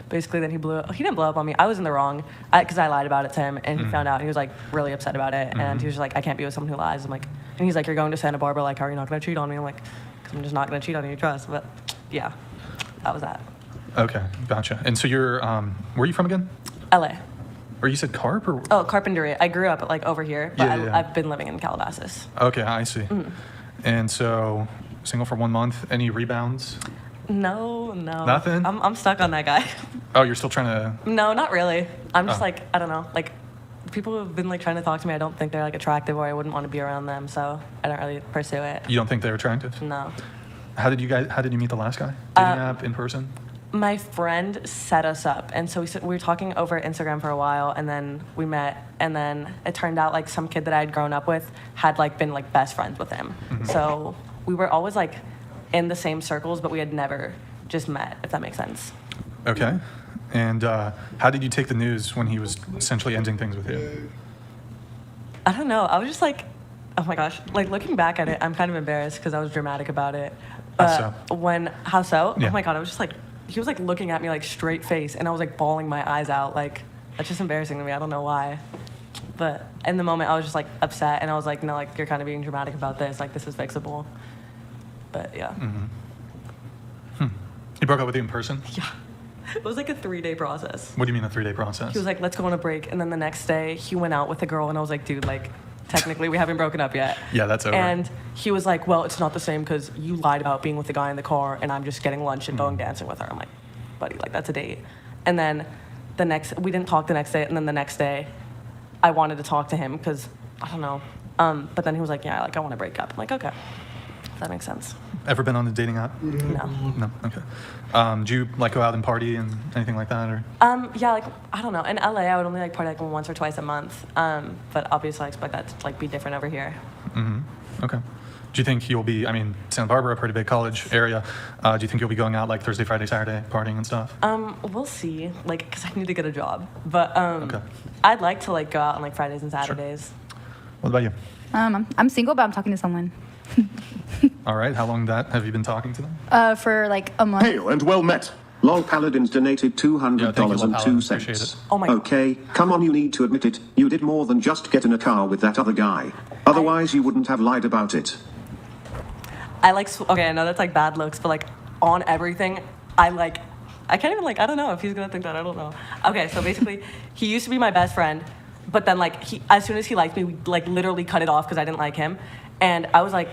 basically, then he didn't blow up on me. I was in the wrong because I lied about it to him, and he found out. He was like really upset about it, and he was just like, I can't be with someone who lies. I'm like, and he's like, you're going to Santa Barbara. Like, how are you not gonna cheat on me? I'm like, because I'm just not gonna cheat on you, trust. But yeah, that was that. Okay. Gotcha. And so you're, where are you from again? LA. Or you said Carp? Or? Oh, Carpinteria. I grew up like over here, but Yeah. I've been living in Calabasas. Okay, I see. And so, single for 1 month. Any rebounds? No. Nothing? I'm stuck on that guy. Oh, you're still trying to. No, not really. I'm just Oh. like, I don't know. Like, people who have been like trying to talk to me, I don't think they're like attractive, or I wouldn't want to be around them, so I don't really pursue it. You don't think they're attractive? No. How did you meet the last guy? Dating app, in person? My friend set us up, and so we were talking over Instagram for a while, and then we met, and then it turned out like some kid that I had grown up with had like been like best friends with him. So we were always like in the same circles, but we had never just met, if that makes sense. Okay. And how did you take the news when he was essentially ending things with you? I don't know. I was just like, oh my gosh. Like looking back at it, I'm kind of embarrassed because I was dramatic about it. How How so? Yeah. Oh my God, I was just like he was like looking at me like straight face, and I was like bawling my eyes out. Like, that's just embarrassing to me. I don't know why. But in the moment, I was just like upset, and I was like, no, like you're kind of being dramatic about this. Like, this is fixable. But yeah. He broke up with you in person? Yeah. It was like a 3-day process. What do you mean a 3-day process? He was like, let's go on a break. And then the next day, he went out with a girl, and I was like, dude, like, technically, we haven't broken up yet. Yeah, that's over. And he was like, well, it's not the same because you lied about being with the guy in the car, and I'm just getting lunch and going dancing with her. I'm like, buddy, like, that's a date. And then we didn't talk the next day, and then the next day, I wanted to talk to him because, I don't know. But then he was like, yeah, like, I want to break up. I'm like, okay. That makes sense. Ever been on a dating app? No. No, okay. Do you like go out and party and anything like that, or? Yeah, like, I don't know. In LA, I would only like party like once or twice a month. But obviously, I expect that to like be different over here. Okay. Do you think you'll be, I mean, Santa Barbara, a pretty big college area. Do you think you'll be going out like Thursday, Friday, Saturday, partying and stuff? We'll see, like, because I need to get a job. But Okay. I'd like to like go out on like Fridays and Saturdays. What about you? I'm single, but I'm talking to someone. All right. How long have you been talking to them? For like a month. Hail and well met. Lol Paladins donated $200 Yeah, thank you, Lol and Paladin. 2 Appreciate cents. it. Oh my God. Okay, come on, you need to admit it. You did more than just get in a car with that other guy. Otherwise, you wouldn't have lied about it. I like, okay, I know that's like bad looks, but like on everything, I can't even like, I don't know if he's gonna think that, I don't know. Okay, so basically, he used to be my best friend, but then like, as soon as he liked me, we like literally cut it off because I didn't like him. And I was like,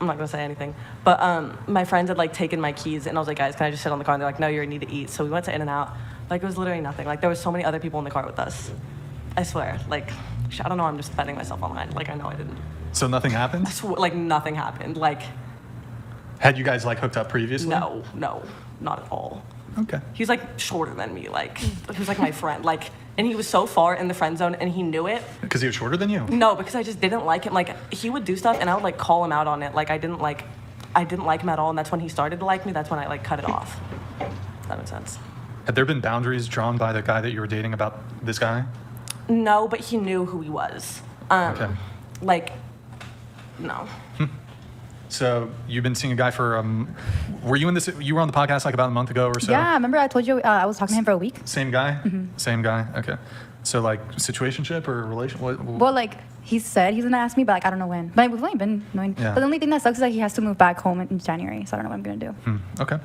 I'm not gonna say anything, but my friends had like taken my keys, and I was like, guys, can I just sit on the car? And they're like, no, you need to eat. So we went to In-N-Out. Like, it was literally nothing. Like, there was so many other people in the car with us. I swear. Like, I don't know, I'm just defending myself online. Like, I know I didn't. So nothing happened? Like, nothing happened. Like, Had you guys like hooked up previously? no, not at all. Okay. He was like shorter than me. Like, he was like my friend. Like, and he was so far in the friend zone, and he knew it. Because he was shorter than you? No, because I just didn't like him. Like, he would do stuff, and I would like call him out on it. Like, I didn't like him at all, and that's when he started to like me. That's when I like cut it off. Does that make sense? Had there been boundaries drawn by the guy that you were dating about this guy? No, but he knew who he was. Okay. Like, no. So you've been seeing a guy for, were you in this, you were on the podcast like about a month ago or so? Yeah, remember I told you I was talking to him for a week? Same guy? Same guy, okay. So like situationship or relation? Well, like, he said he's gonna ask me, but like, I don't know when. But we've only been knowing. Yeah. But the only thing that sucks is that he has to move back home in January, so I don't know what I'm gonna do. Okay.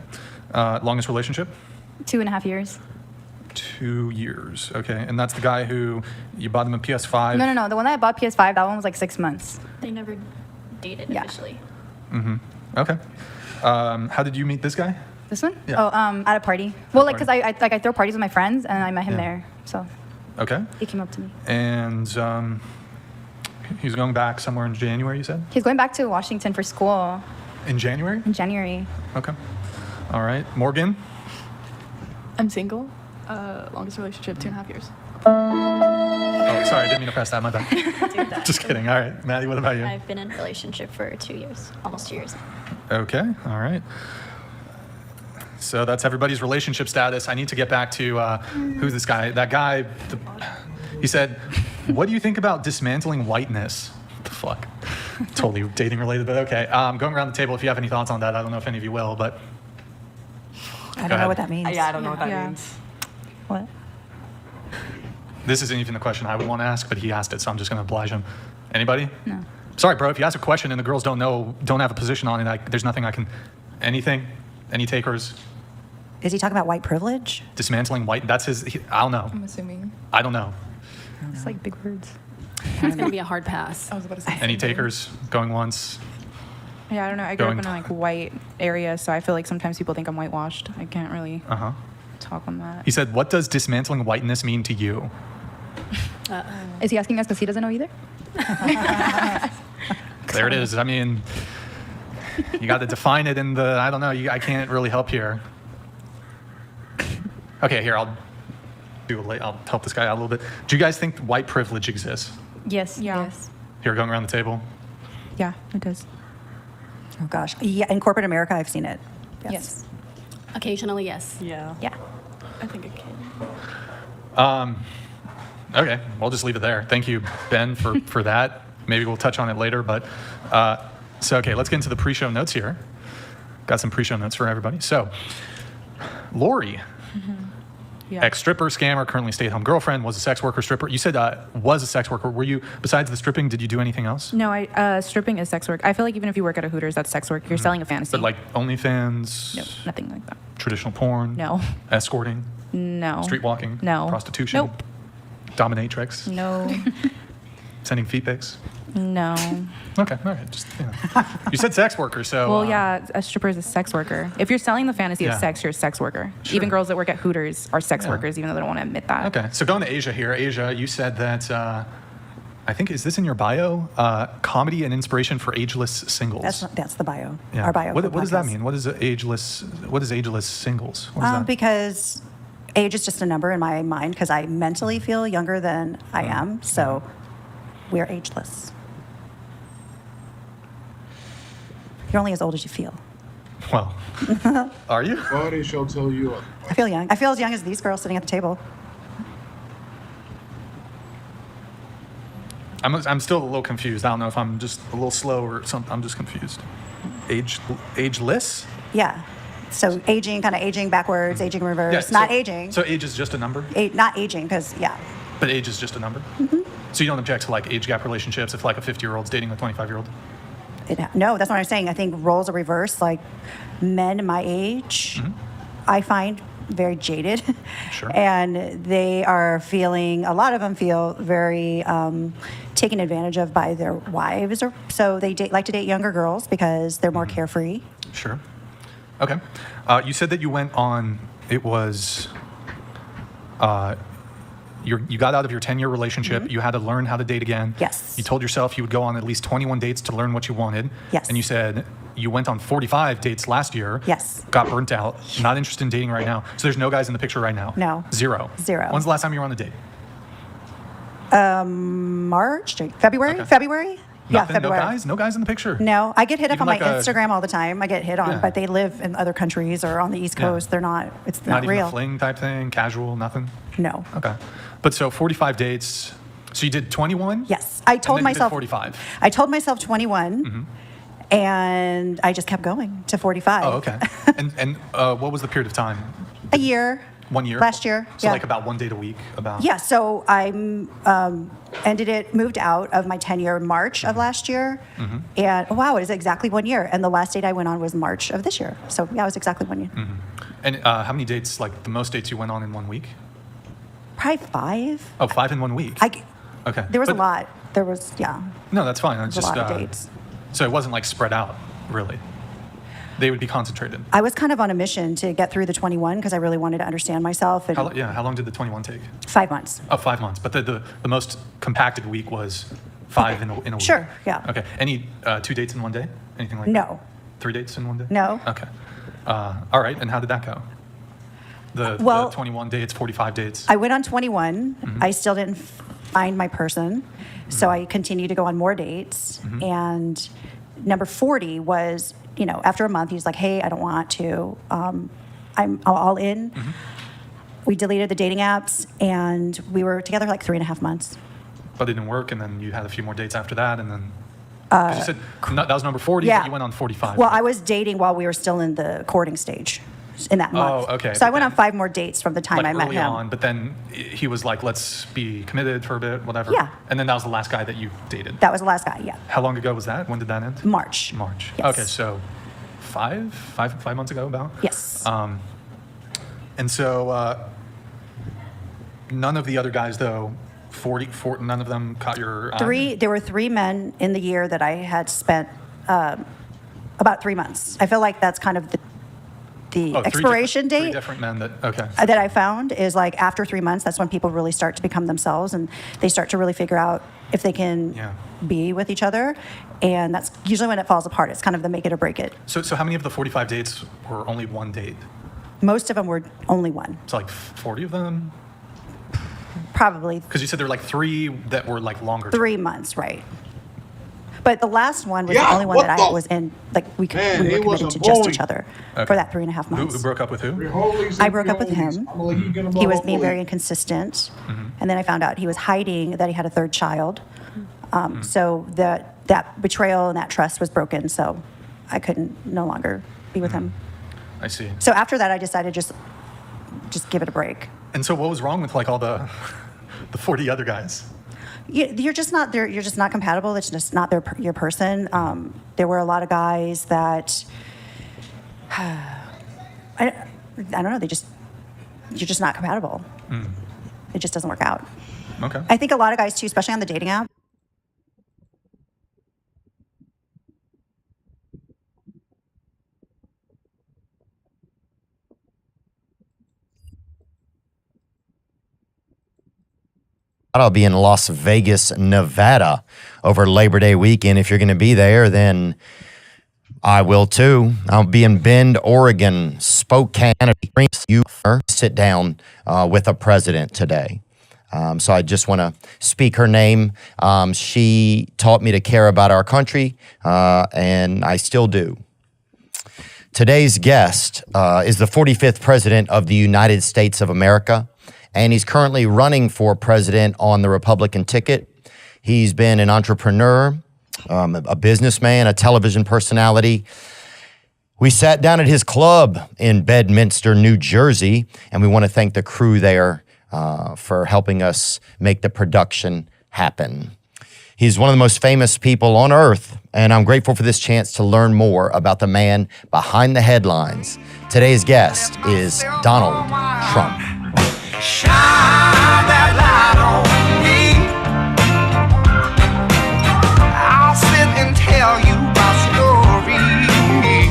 Longest relationship? 2.5 years. 2 years, okay. And that's the guy who, you bought him a PS5? No. The one that I bought PS5, that one was like 6 months. They never dated Yeah. officially. Okay. How did you meet this guy? This one? Yeah. Oh, at a party. Well, like, Party. cause I throw parties with my friends, and I met him Yeah. there. So Okay. he came up to me. And he's going back somewhere in January, you said? He's going back to Washington for school In January? in January. Okay. All right. Morgan? I'm single. Longest relationship, 2.5 years. Oh, sorry, I didn't mean to press that. My bad. Just kidding. All right. Maddie, what about you? I've been in a relationship for 2 years, almost 2 years. Okay. All right. So that's everybody's relationship status. I need to get back to who's this guy? That guy, he said, what do you think about dismantling whiteness? What the fuck? Totally dating related, but okay. Going around the table, if you have any thoughts on that, I don't know if any of you will, but. I don't know what that means. Yeah, I don't know what that Yeah. means. What? This isn't even the question I would want to ask, but he asked it, so I'm just going to oblige him. Anybody? No. Sorry, bro, if you ask a question and the girls don't have a position on it, there's nothing I can, anything? Any takers? Is he talking about white privilege? Dismantling white, that's I don't know. I'm assuming. I don't know. It's like big words. It's going to be a hard pass. I was about to say. Any takers? Going once? Yeah, I don't know. I grew Going- up in a like white area, so I feel like sometimes people think I'm whitewashed. I can't really Uh-huh. talk on that. He said, what does dismantling whiteness mean to you? Is he asking us because he doesn't know either? There it is. I mean, you got to define it in the, I don't know, I can't really help here. Okay, here, I'll help this guy out a little bit. Do you guys think white privilege exists? Yes. Yeah. Yes. Here, going around the table. Yeah, it does. Oh gosh. Yeah, in corporate America, I've seen it. Yes. Occasionally, yes. Yeah. Yeah. I think it can. Okay, we'll just leave it there. Thank you, Ben, for that. Maybe we'll touch on it later, but so okay, let's get into the pre-show notes here. Got some pre-show notes for everybody. So Lori. Yeah. Ex-stripper, scammer, currently stay-at-home girlfriend, was a sex worker, stripper. You said was a sex worker. Were you, besides the stripping, did you do anything else? No, stripping is sex work. I feel like even if you work at a Hooters, that's sex work. You're selling a fantasy. But like OnlyFans? No, nothing like that. Traditional porn? No. Escorting? No. Street walking? No. Prostitution? Nope. Dominatrix? No. Sending feet pics? No. Okay, all right. Just, you said sex worker, so. Well, yeah, a stripper is a sex worker. If you're selling the fantasy Yeah. of sex, you're a sex worker. Sure. Even girls that work at Hooters are sex Yeah. workers, even though they don't want to admit that. Okay, so going to Asia here. Asia, you said that, I think, is this in your bio? Comedy and inspiration for ageless singles. That's the bio. Yeah. Our bio. What for the does that podcast. mean? What is ageless singles? What is that? Because age is just a number in my mind because I mentally feel younger than I am. So we're ageless. You're only as old as you feel. Well, are you? Body shall tell you. I feel young. I feel as young as these girls sitting at the table. I'm still a little confused. I don't know if I'm just a little slow or something. I'm just confused. Ageless? Yeah. So aging, kind of aging backwards, aging in reverse, not aging. So age is just a number? Not aging, because, yeah. But age is just a number? So you don't object to like age gap relationships if like a 50-year-old's dating a 25-year-old? No, that's what I'm saying. I think roles are reversed. Like men my age, I find very jaded. Sure. And they are feeling, a lot of them feel very taken advantage of by their wives. So they like to date younger girls because they're more carefree. Sure. Okay. You said that you went on, it was, you got out of your 10-year relationship. You had to learn how to date again. Yes. You told yourself you would go on at least 21 dates to learn what you wanted. Yes. And you said you went on 45 dates last year. Yes. Got burnt out. Not interested in dating right now. So there's no guys in the picture right now. No. Zero. When's the last time you were on a date? February? Okay. February? Yeah, Nothing? February. No guys in the picture. No, I get hit up Even on my like a- Instagram all the time. I get hit on, Yeah. but they live in other countries or on the East Yeah. Coast. They're not, it's Not not even real. a fling type thing, casual, nothing? No. Okay. But so 45 dates. So you did 21? Yes. I told and then you did myself 45. I told myself 21 and I just kept going to 45. Oh, okay. and what was the period of time? A year. 1 year? Last year. So yeah. like about one date a week? About. Yeah, so I moved out of my 10-year in March of last year. And wow, it is exactly 1 year. And the last date I went on was March of this year. So yeah, it was exactly 1 year. And how many dates, like the most dates you went on in 1 week? Probably 5. Oh, 5 in 1 week? Okay. There was But- a lot. There was, yeah. No, that's fine. There It's was a just, lot of dates. So it wasn't like spread out, really. They would be concentrated. I was kind of on a mission to get through the 21 because I really wanted to understand myself. And How long did the 21 take? 5 months. Oh, 5 months. But the most compacted week was 5 in a week? Sure, yeah. Okay. Any 2 dates in 1 day? Anything like that? No. 3 dates in 1 day? No. Okay. All right. And how did that go? The 21 dates, 45 dates? I went on 21. I still didn't find my person. So I continued to go on more dates. And number 40 was, after a month, he's like, hey, I don't want to. I'm all in. We deleted the dating apps and we were together like 3.5 months. But it didn't work, and then you had a few more dates after that, and then... 'cause you said that was number 40, yeah. but you went on 45. Well, I was dating while we were still in the courting stage in that month. Oh, okay. So I But went on then- 5 more dates from the time like I met early him. on, but then he was like, let's be committed for a bit, whatever. Yeah. And then that was the last guy that you dated. That was the last guy, yeah. How long ago was that? When did that end? March. March. Yes. Okay, so 5 months ago about? Yes. And so none of the other guys, though, 40, none of them caught your eye? There were 3 men in the year that I had spent about 3 months. I feel like that's kind of the Oh, expiration three date different men that, okay. that I found is like after 3 months, that's when people really start to become themselves and they start to really figure out if they can be with each other. And that's usually when it falls apart. It's kind of the make it or break it. So how many of the 45 dates were only 1 date? Most of them were only 1. It's like 40 of them? Probably Because you said there were like 3 that were like longer. 3 months, right. But the last one was Yeah, the only one what that the- I was in, like we Man, were he was committed a to just boy. each other Okay. for that 3.5 months. Who broke up with who? I broke up with him. He was being very inconsistent. And then I found out he was hiding that he had a 3rd child. So that betrayal and that trust was broken. So I couldn't no longer be with him. I see. So after that, I decided just just give it a break. And so what was wrong with like all the 40 other guys? You're just not there. You're just not compatible. It's just not your person. There were a lot of guys that I don't know. You're just not compatible. It just doesn't work out. Okay. I think a lot of guys too, especially on the dating app. I'll be in Las Vegas, Nevada over Labor Day weekend. If you're going to be there, then I will too. I'll be in Bend, Oregon, Spokane. You sit down with a president today. So I just want to speak her name. She taught me to care about our country, and I still do. Today's guest is the 45th president of the United States of America, and he's currently running for president on the Republican ticket. He's been an entrepreneur, a businessman, a television personality. We sat down at his club in Bedminster, New Jersey, and we want to thank the crew there for helping us make the production happen. He's one of the most famous people on earth, and I'm grateful for this chance to learn more about the man behind the headlines. Today's guest is Donald Trump. Shine that light on me. I'll sit and tell you my stories.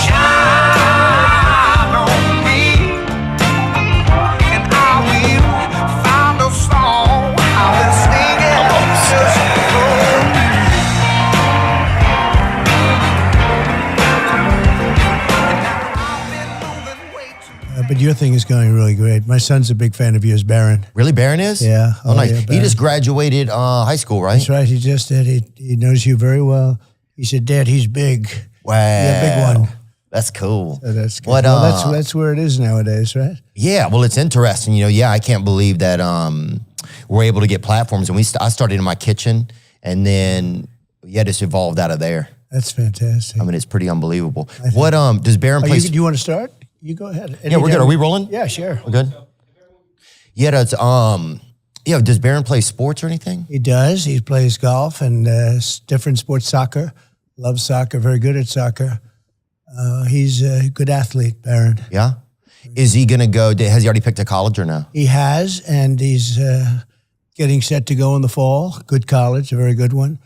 Shine on me, and I will find a song I will sing it just But your thing is going really great. My son's a big fan of yours, Barron. Really, Barron is? Yeah. Oh, nice. Yeah, he just graduated high school, right? That's right. He just did. He knows you very well. He said, Dad, he's big. Wow. Yeah, big one. That's cool. So that's good. What, well, that's where it is nowadays, right? Yeah, well, it's interesting. You know, yeah, I can't believe that we're able to get platforms. And I started in my kitchen, and then, yeah, just evolved out of there. That's fantastic. I mean, it's pretty unbelievable. What, does Barron play? Do you want to start? You go ahead. Yeah, we're good. Are we rolling? Yeah, sure. We're good? Yeah, that's, does Barron play sports or anything? He does. He plays golf and different sports, soccer. Loves soccer, very good at soccer. He's a good athlete, Barron. Yeah? Is he going to go, has he already picked a college or no? He has, and he's getting set to go in the fall. Good college, a very good one.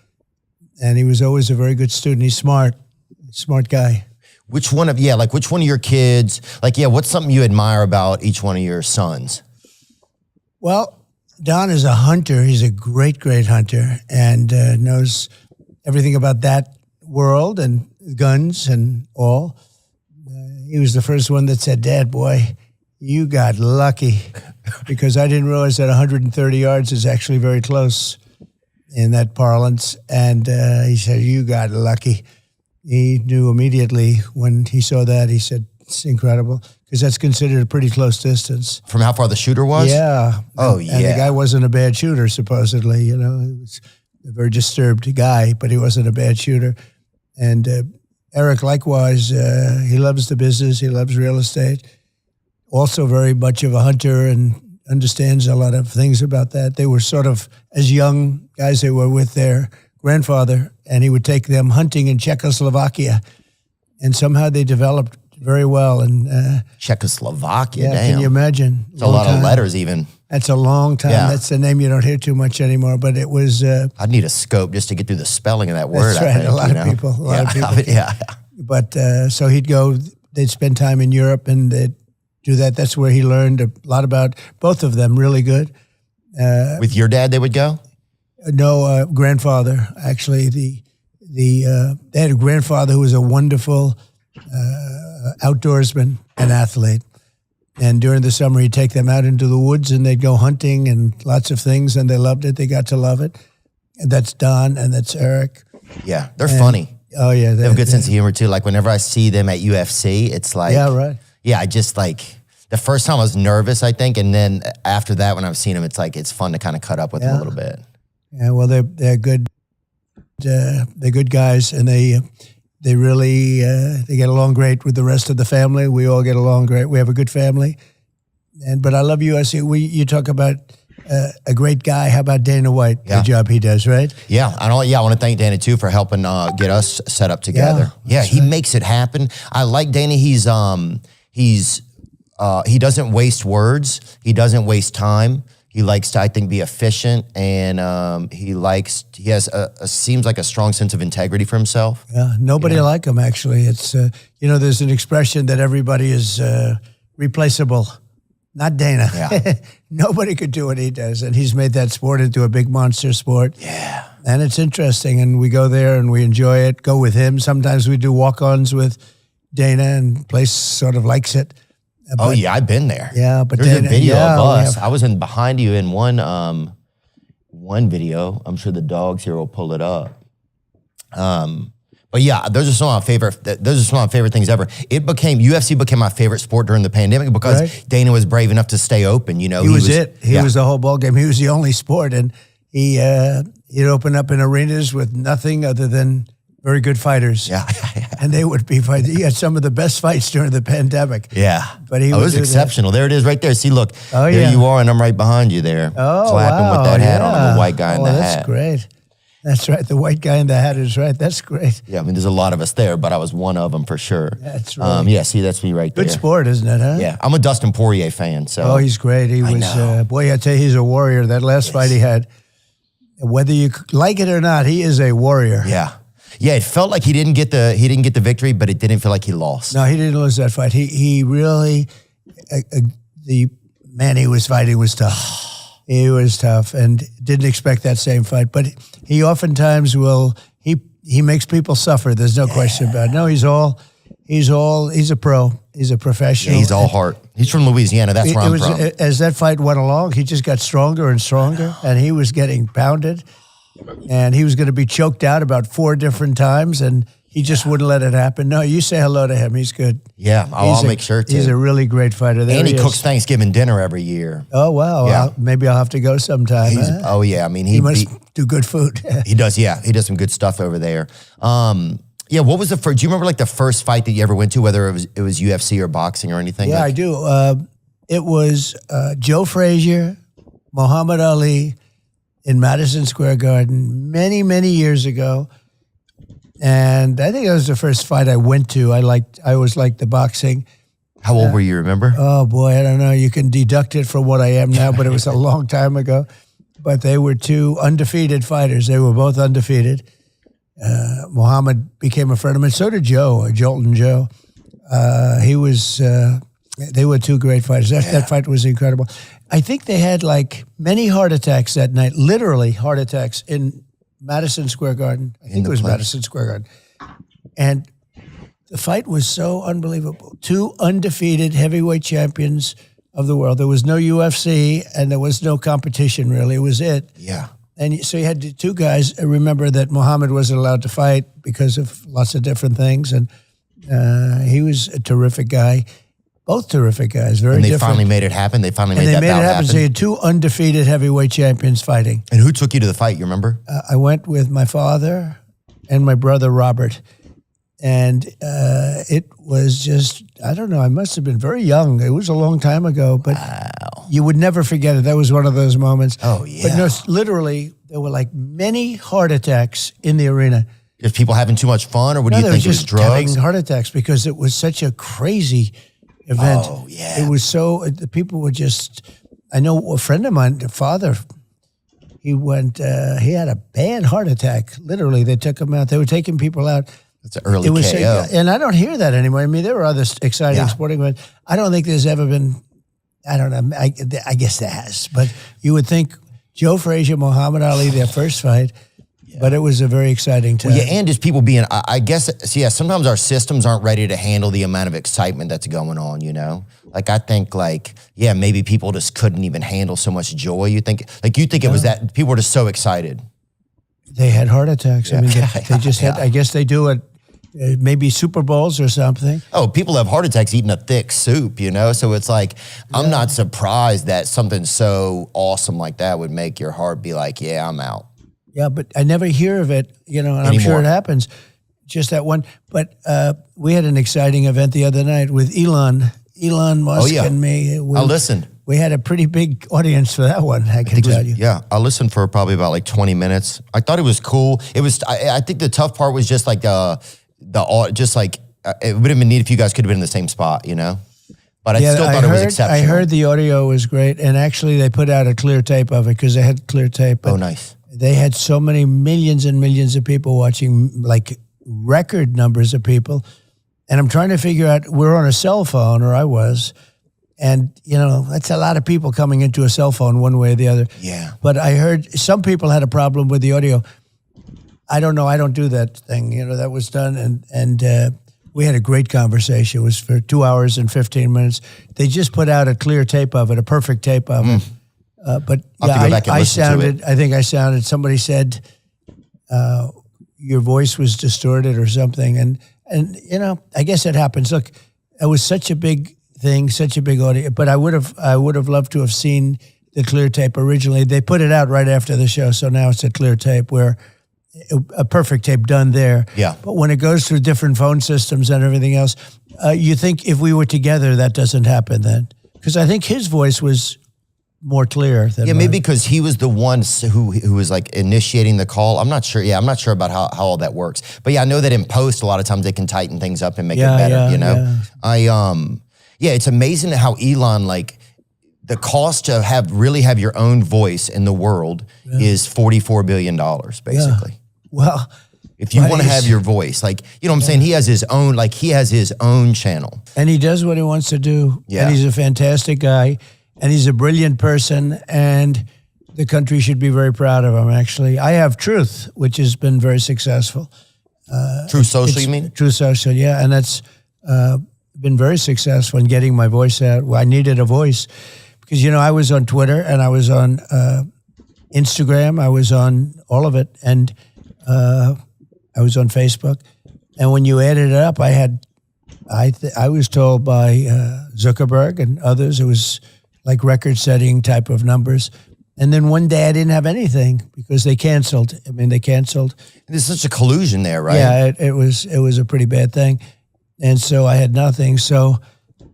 And he was always a very good student. He's smart guy. Which one of your kids, what's something you admire about each one of your sons? Well, Don is a hunter. He's a great, great hunter and knows everything about that world and guns and all. He was the first one that said, Dad, boy, you got lucky, because I didn't realize that 130 yards is actually very close in that parlance. And he said, you got lucky. He knew immediately when he saw that. He said, it's incredible, because that's considered a pretty close distance. From how far the shooter was? Yeah. Oh, And the guy wasn't a bad shooter, supposedly. You know, he was a very disturbed guy, but he wasn't a bad shooter. And Eric, likewise, he loves the business. He loves real estate. Also very much of a hunter and understands a lot of things about that. They were sort of, as young guys, they were with their grandfather, and he would take them hunting in Czechoslovakia. And somehow they developed very well. And Czechoslovakia, yeah, damn. Can you imagine? It's a lot of letters even. That's a long time. Yeah. That's a name you don't hear too much anymore, but it was... I'd need a scope just to get through the spelling of that word. That's right. I think, a lot of people. Yeah. But so he'd go, they'd spend time in Europe and they'd do that. That's where he learned a lot about both of them, really good. With your dad, they would go? No, grandfather. Actually, they had a grandfather who was a wonderful outdoorsman and athlete. And during the summer, he'd take them out into the woods and they'd go hunting and lots of things, and they loved it. They got to love it. And that's Don and that's Eric. Yeah, they're funny. Oh, yeah. They have a good sense of humor, too. Like, whenever I see them at UFC, it's like... Yeah, right. Yeah, I just, the first time I was nervous, I think, and then after that, when I've seen them, it's it's fun to kind of cut up with them a little bit. Yeah, well, they're good. They're good guys, and they they really they get along great with the rest of the family. We all get along great. We have a good family. But I love USC. You talk about a great guy. How about Dana White? The job he does, right? Yeah, I want to thank Dana too for helping get us set up together. Yeah, he makes it happen. I like Dana. He doesn't waste words. He doesn't waste time. He likes to, I think, be efficient, and he has seems like a strong sense of integrity for himself. Yeah, nobody like him, actually. It's, there's an expression that everybody is replaceable. Not Dana. Yeah. Nobody could do what he does, and he's made that sport into a big monster sport. Yeah. And it's interesting, and we go there and we enjoy it, go with him. Sometimes we do walk-ons with Dana, and the place sort of likes it. Oh yeah, I've been there. Yeah, but there's Dana, a video of us. I was behind you in one video. I'm sure the dogs here will pull it up. But yeah, those are some of my favorite things ever. UFC became my favorite sport during the pandemic because Dana was brave enough to stay open. He was it. He was the whole ball game. He was the only sport, and he'd open up in arenas with nothing other than very good fighters. Yeah. And they would be fighting. He had some of the best fights during the pandemic. Yeah. But it was exceptional. There it is right there. See, look. Oh, there you are, and I'm right behind you there. Oh, clapping with that hat on, the white guy in the hat. That's great. That's right. The white guy in the hat is right. That's great. Yeah, I mean, there's a lot of us there, but I was one of them for sure. That's right. Yeah, see, that's me right there. Good sport, isn't it, huh? Yeah. I'm a Dustin Poirier fan. So. Oh, he's great. He was, boy, I tell you, he's a warrior. That last fight he had, whether you like it or not, he is a warrior. Yeah. Yeah, it felt like he didn't get the victory, but it didn't feel like he lost. No, he didn't lose that fight. He really, the man he was fighting was tough. He was tough and didn't expect that same fight. But he oftentimes he makes people suffer. There's no question about it. No, he's a pro. He's a professional. Yeah, he's all heart. He's from Louisiana. That's where I'm from. As that fight went along, he just got stronger and stronger, and he was getting pounded. And he was going to be choked out about 4 different times, and he just wouldn't let it happen. No, you say hello to him. He's good. Yeah, I'll make sure to. He's a really great fighter. And he cooks Thanksgiving dinner every year. Oh, wow. Yeah. Maybe I'll have to go sometime. Oh, yeah. I mean, he must do good food. He does, yeah. He does some good stuff over there. Yeah, what was do you remember like the first fight that you ever went to, whether it was UFC or boxing or anything? Yeah, I do. It was Joe Frazier, Muhammad Ali, in Madison Square Garden many, many years ago. And I think that was the first fight I went to. I always liked the boxing. How old were you, remember? Oh, boy, I don't know. You can deduct it from what I am now, but it was a long time ago. But they were 2 undefeated fighters. They were both undefeated. Muhammad became a friend of mine. So did Joe, Jolton Joe. They were 2 great fighters. That fight was incredible. I think they had like many heart attacks that night, literally heart attacks in Madison Square Garden. I think it was Madison Square Garden. And the fight was so unbelievable. 2 undefeated heavyweight champions of the world. There was no UFC and there was no competition really. It was it. Yeah. And so you had 2 guys. I remember that Muhammad wasn't allowed to fight because of lots of different things. And he was a terrific guy. Both terrific guys, very different. And they finally made it happen. They finally made it happen. So you had 2 undefeated heavyweight champions fighting. And who took you to the fight, you remember? I went with my father and my brother Robert. And it was just, I don't know, I must have been very young. It was a long time ago, but you would never forget it. That was one of those moments. Oh, yeah. But no, literally, there were like many heart attacks in the arena. Just people having too much fun, or what do you think? It was drugs? Having heart attacks because it was such a crazy event. Oh, yeah. It was so, the people were just, I know a friend of mine, the father, he had a bad heart attack. Literally, they took him out. They were taking people out. It's an early KO. And I don't hear that anymore. I mean, there were other exciting sporting events. I don't think there's ever been, I don't know, I guess there has. But you would think Joe Frazier, Muhammad Ali, their first fight. But it was a very exciting time. Well, yeah, and just people being, I guess, sometimes our systems aren't ready to handle the amount of excitement that's going on, you know? Like, I think, maybe people just couldn't even handle so much joy. You think it was that, people were just so excited. They had heart attacks. Yeah. I mean, they just had, I guess they do it, maybe Super Bowls or something. Oh, people have heart attacks eating a thick soup, you know? So it's like, I'm not surprised that something so awesome like that would make your heart be like, yeah, I'm out. Yeah, but I never hear of it, you know, and I'm sure it happens. just that one. But we had an exciting event the other night with Elon Musk and me. I listened. We had a pretty big audience for that one, I can tell you. Yeah, I listened for probably about like 20 minutes. I thought it was cool. It was. I think the tough part was just like just like it would have been neat if you guys could have been in the same spot, you know. But I still thought it was exceptional. I heard the audio was great, and actually they put out a clear tape of it because they had clear tape. Oh, nice. They had so many millions and millions of people watching, like record numbers of people. And I'm trying to figure out, we're on a cell phone, or I was, and, you know, that's a lot of people coming into a cell phone one way or the other. Yeah. But I heard some people had a problem with the audio. I don't know. I don't do that thing. You know, that was done. And we had a great conversation. It was for 2 hours and 15 minutes. They just put out a clear tape of it, a perfect tape of it. But yeah, I think I sounded, somebody said your voice was distorted or something. And, you know, I guess it happens. Look, it was such a big thing, such a big audience, but I would have loved to have seen the clear tape originally. They put it out right after the show. So now it's a clear tape where a perfect tape done there. Yeah. But when it goes through different phone systems and everything else, you think if we were together, that doesn't happen then? Because I think his voice was more clear than mine. Maybe because he was the one who was like initiating the call. I'm not sure. Yeah, I'm not sure about how all that works. But yeah, I know that in post, a lot of times they can tighten things up and make it better, you know? Yeah. It's amazing how Elon, like, the cost to really have your own voice in the world is $44 billion, basically. Yeah. Well, if you want to have your voice, like, you know what I'm saying? He has his own channel. And he does what he wants to do. Yeah. And he's a fantastic guy. And he's a brilliant person. And the country should be very proud of him, actually. I have Truth, which has been very successful. Truth Social, you mean? Truth Social, yeah. And that's been very successful in getting my voice out. Well, I needed a voice. Because, you know, I was on Twitter and I was on Instagram. I was on all of it. And I was on Facebook. And when you added it up, I was told by Zuckerberg and others, it was like record-setting type of numbers. And then one day I didn't have anything because they canceled. I mean, they canceled. There's such a collusion there, right? Yeah, it was a pretty bad thing. And so I had nothing. So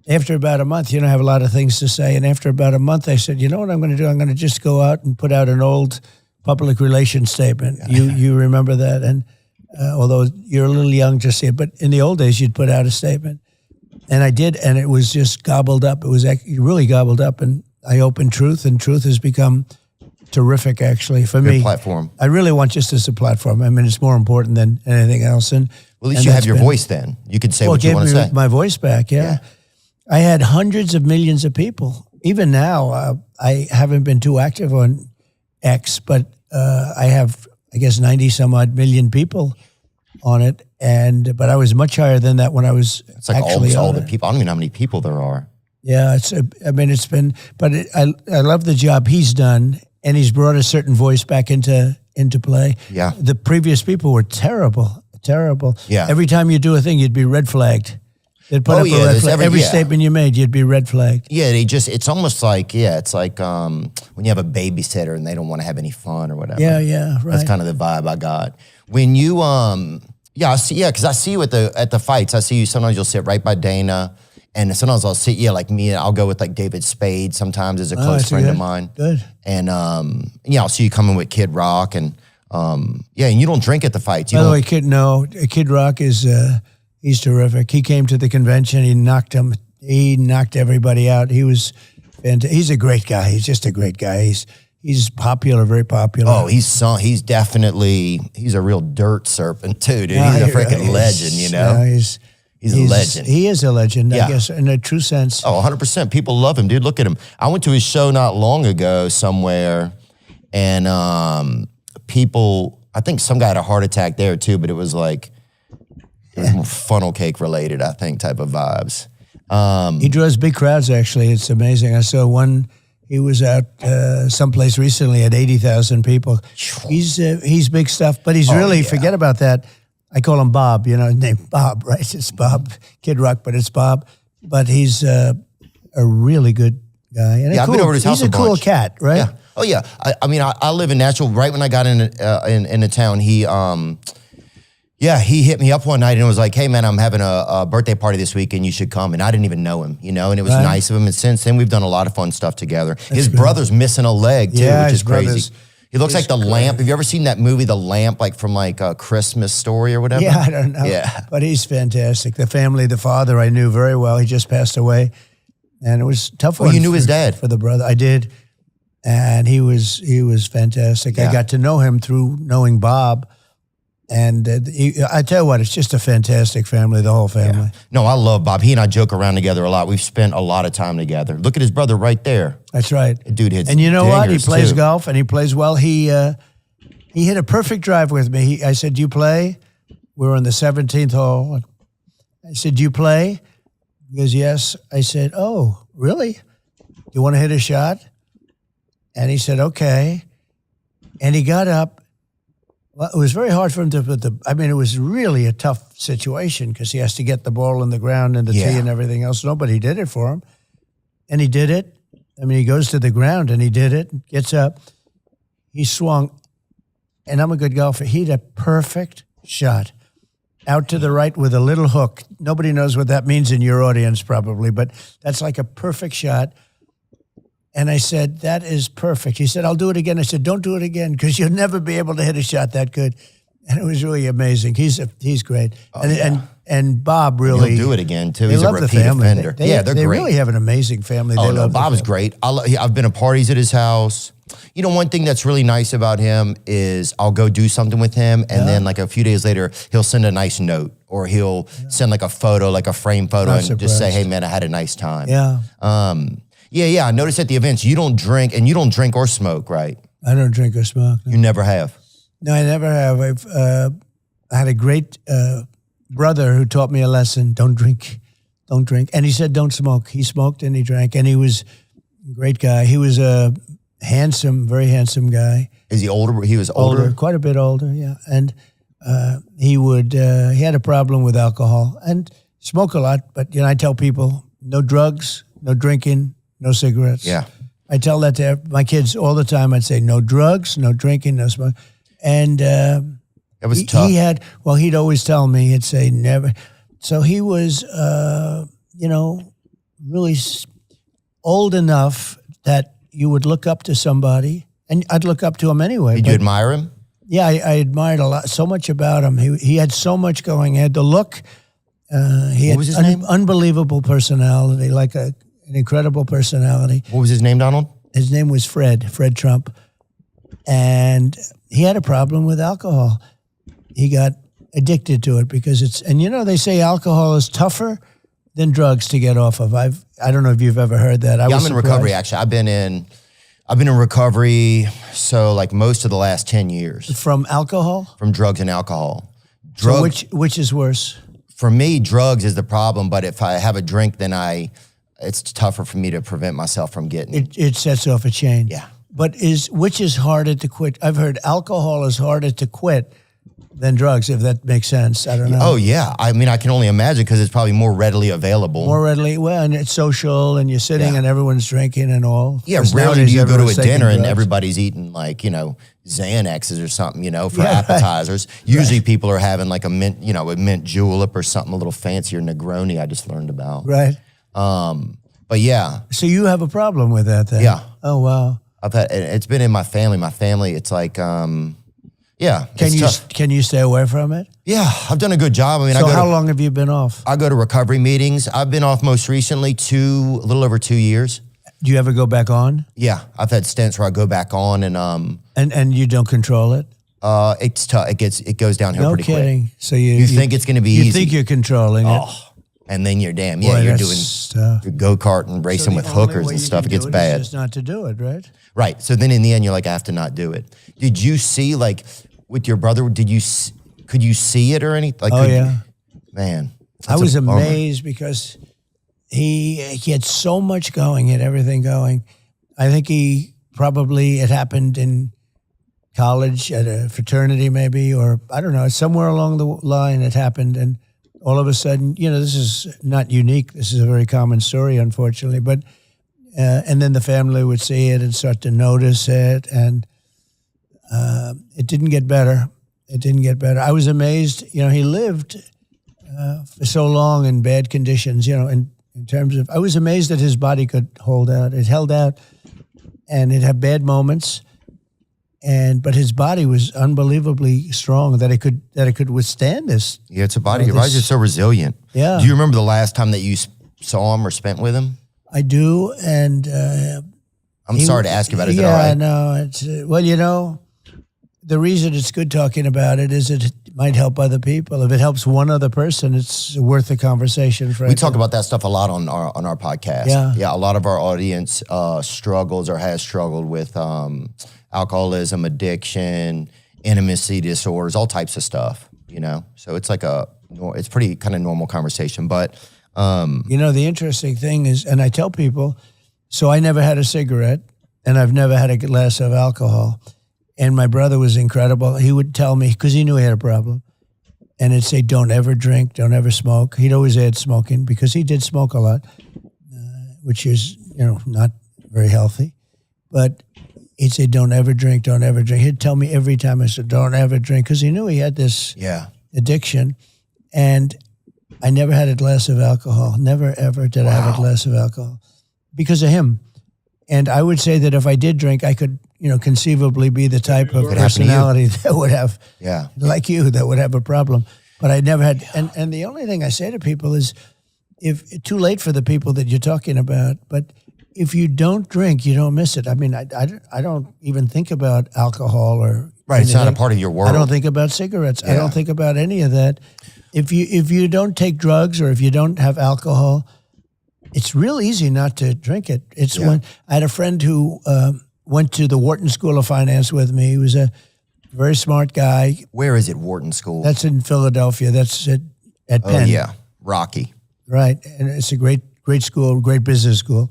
after about a month, you know, I have a lot of things to say. And after about a month, I said, you know what I'm going to do? I'm going to just go out and put out an old public relations statement. You remember that? And although you're a little young to see it, but in the old days, you'd put out a statement. And I did, and it was just gobbled up. It was really gobbled up, and I opened Truth, and Truth has become terrific, actually, for me. Good platform. I really want just as a platform. I mean, it's more important than anything else. And well, at least you have your voice then. You can say what you want to say. My voice back, yeah. I had hundreds of millions of people. Even now, I haven't been too active on X, but I have, I guess, 90 some odd million people on it. But I was much higher than that when I was it's like actually all the people. I don't even know how many people there are. Yeah, I love the job he's done, and he's brought a certain voice back into play. Yeah. The previous people were terrible. Yeah. Every time you do a thing, you'd be red flagged. They'd put up a red flag. Every statement you made, you'd be red flagged. Yeah, it's almost like, it's like when you have a babysitter and they don't want to have any fun or whatever. Yeah, right. That's kind of the vibe I got. When you, because I see you at the fights. I see you, sometimes you'll sit right by Dana, and sometimes I'll sit, like me, I'll go with like David Spade sometimes as a close friend of mine. Good. And, I'll see you coming with Kid Rock, and and you don't drink at the fights. By the way, Kid Rock is... he's terrific. He came to the convention. He knocked everybody out. He was fantastic. He's a great guy. He's just a great guy. He's popular, very popular. Oh, he's a real dirt serpent too, dude. He's a freaking legend, you know? He's a legend. He is a legend, I guess, in a true sense. Oh, 100%. People love him, dude. Look at him. I went to his show not long ago somewhere, and people, I think some guy had a heart attack there too, but it was like, funnel cake related, I think, type of vibes. He draws big crowds, actually. It's amazing. I saw one, he was out someplace recently at 80,000 people. He's big stuff, but he's forget about that. I call him Bob, you know, his name Bob, right? It's Bob, Kid Rock, but it's Bob. But he's a really good guy. And I've been over to his house he's a cool cat, right? Yeah. Oh, yeah. I mean, I live in Nashville. Right when I got into town, Yeah, he hit me up one night and was like, hey, man, I'm having a birthday party this week and you should come. And I didn't even know him, and it was nice of him. And since then, we've done a lot of fun stuff together. His brother's missing a leg, too, which is crazy. He looks like the lamp. Have you ever seen that movie, The Lamp, like from like a Christmas Story or whatever? Yeah, I don't know. Yeah. But he's fantastic. The family, the father I knew very well. He just passed away. And it was a tough one. Oh, you knew his dad? For the brother. I did. And he was fantastic. Yeah. I got to know him through knowing Bob. And I tell you what, it's just a fantastic family, the whole family. Yeah. No, I love Bob. He and I joke around together a lot. We've spent a lot of time together. Look at his brother right there. That's right. Dude hits And you know what? He dingers, plays too. golf and he plays well. He hit a perfect drive with me. I said, do you play? We were on the 17th hole. I said, do you play? He goes, yes. I said, oh, really? You want to hit a shot? And he said, okay. And he got up. Well, it was very hard for him to put it was really a tough situation because he has to get the ball in the ground and the tee and everything else. Nobody did it for him. And he did it. I mean, he goes to the ground and he did it, gets up. He swung, and I'm a good golfer. He hit a perfect shot out to the right with a little hook. Nobody knows what that means in your audience probably, but that's like a perfect shot. And I said, that is perfect. He said, I'll do it again. I said, don't do it again because you'll never be able to hit a shot that good. And it was really amazing. He's great. And Bob really. He'll do it again, too. They He's a love the repeat family. offender. They're great. They really have an amazing family. Oh, They no, love the Bob's family. great. I've been to parties at his house. One thing that's really nice about him is I'll go do something with him, and then like a few days later, he'll send a nice note, or he'll send like a photo, like a frame photo, Not and just say, surprised. hey, man, I had a nice time. Yeah. I noticed at the events, you don't drink, and you don't drink or smoke, right? I don't drink or smoke. You never have. No, I never have. I had a great brother who taught me a lesson. Don't drink. And he said, don't smoke. He smoked and he drank, and he was a great guy. He was a very handsome guy. Is he older? He was older? Quite a bit older, yeah. And he had a problem with alcohol and smoke a lot. But, I tell people, no drugs, no drinking, no cigarettes. Yeah. I tell that to my kids all the time. I'd say, no drugs, no drinking, no smoke. And it was tough. He'd always tell me, he'd say never. So he was, really old enough that you would look up to somebody, and I'd look up to him anyway. Did you admire him? Yeah, I admired so much about him. He had so much going. He had the look. He What was his name? Unbelievable personality, like an incredible personality. What was his name, Donald? His name was Fred Trump. And he had a problem with alcohol. He got addicted to it because they say alcohol is tougher than drugs to get off of. I don't know if you've ever heard that. I'm in recovery, actually. I've been in recovery, so like most of the last 10 years. From alcohol? From drugs and alcohol. So which is worse? For me, drugs is the problem, but if I have a drink, then it's tougher for me to prevent myself from getting. It sets off a chain. Yeah. But which is harder to quit? I've heard alcohol is harder to quit than drugs, if that makes sense. I don't know. Oh, yeah. I mean, I can only imagine because it's probably more readily available. More readily, and it's social, and you're sitting and everyone's drinking and all. Yeah, 'Cause rarely nowadays do you go to a everyone's taking dinner and drugs. everybody's eating like, Xanaxes or something, for appetizers. Usually people are having like a mint julep or something a little fancier, Negroni I just learned about. Right. But yeah. So you have a problem with that then? Yeah. Oh, wow. It's been in my family. My family, it's like, Can you stay away from it? Yeah, I've done a good job. I mean, how long have you been off? I go to recovery meetings. I've been off most recently a little over 2 years. Do you ever go back on? Yeah, I've had stints where I go back on and you don't control it. It's tough. It goes downhill pretty kidding. quick. So you think it's going to be easy. You think you're controlling it. And then you're Boy, you're doing that's tough. go-kart and racing with hookers and stuff. It gets bad. Just not to do it, right? Right. So then in the end, you're like, I have to not do it. Did you see, like, with your brother, could you see it or anything? Like, yeah. Man. I was amazed because he had so much going, he had everything going. I think it happened in college at a fraternity maybe, or I don't know, somewhere along the line it happened, and all of a sudden, this is not unique. This is a very common story, unfortunately. But and then the family would see it and start to notice it, and it didn't get better. it didn't get better. I was amazed. He lived for so long in bad conditions. In terms of, I was amazed that his body could hold out. It held out, and it had bad moments. But his body was unbelievably strong that it could withstand this. Yeah, it's a body. Your body's just so resilient. Yeah. Do you remember the last time that you saw him or spent with him? I do, and I'm sorry to ask you about it. Is yeah, that all right? no, it's the reason it's good talking about it is it might help other people. If it helps one other person, it's worth the conversation. We talk about that stuff a lot on our podcast. Yeah. A lot of our audience struggles or has struggled with alcoholism, addiction, intimacy disorders, all types of stuff. So it's like it's pretty kind of normal conversation. But the interesting thing is, and I tell people, so I never had a cigarette, and I've never had a glass of alcohol. And my brother was incredible. He would tell me, because he knew he had a problem, and he'd say, don't ever drink, don't ever smoke. He'd always add smoking, because he did smoke a lot, which is, not very healthy. But he'd say, don't ever drink, don't ever drink. He'd tell me every time, I said, don't ever drink, because he knew he had this addiction. And I never had a glass of alcohol. Never, ever did I have a glass of alcohol because of him. And I would say that if I did drink, I could, conceivably be the type of personality that would have, like you, that would have a problem. But I never had. And the only thing I say to people is, if too late for the people that you're talking about, but if you don't drink, you don't miss it. I mean, I don't even think about alcohol or right. It's not a part of your world. I don't think about cigarettes. I don't think about any of that. If you don't take drugs or if you don't have alcohol, it's real easy not to drink it. It's when I had a friend who went to the Wharton School of Finance with me. He was a very smart guy. Where is it, Wharton School? That's in Philadelphia. That's at Penn. Oh, yeah. Rocky. Right. And it's a great school, great business school.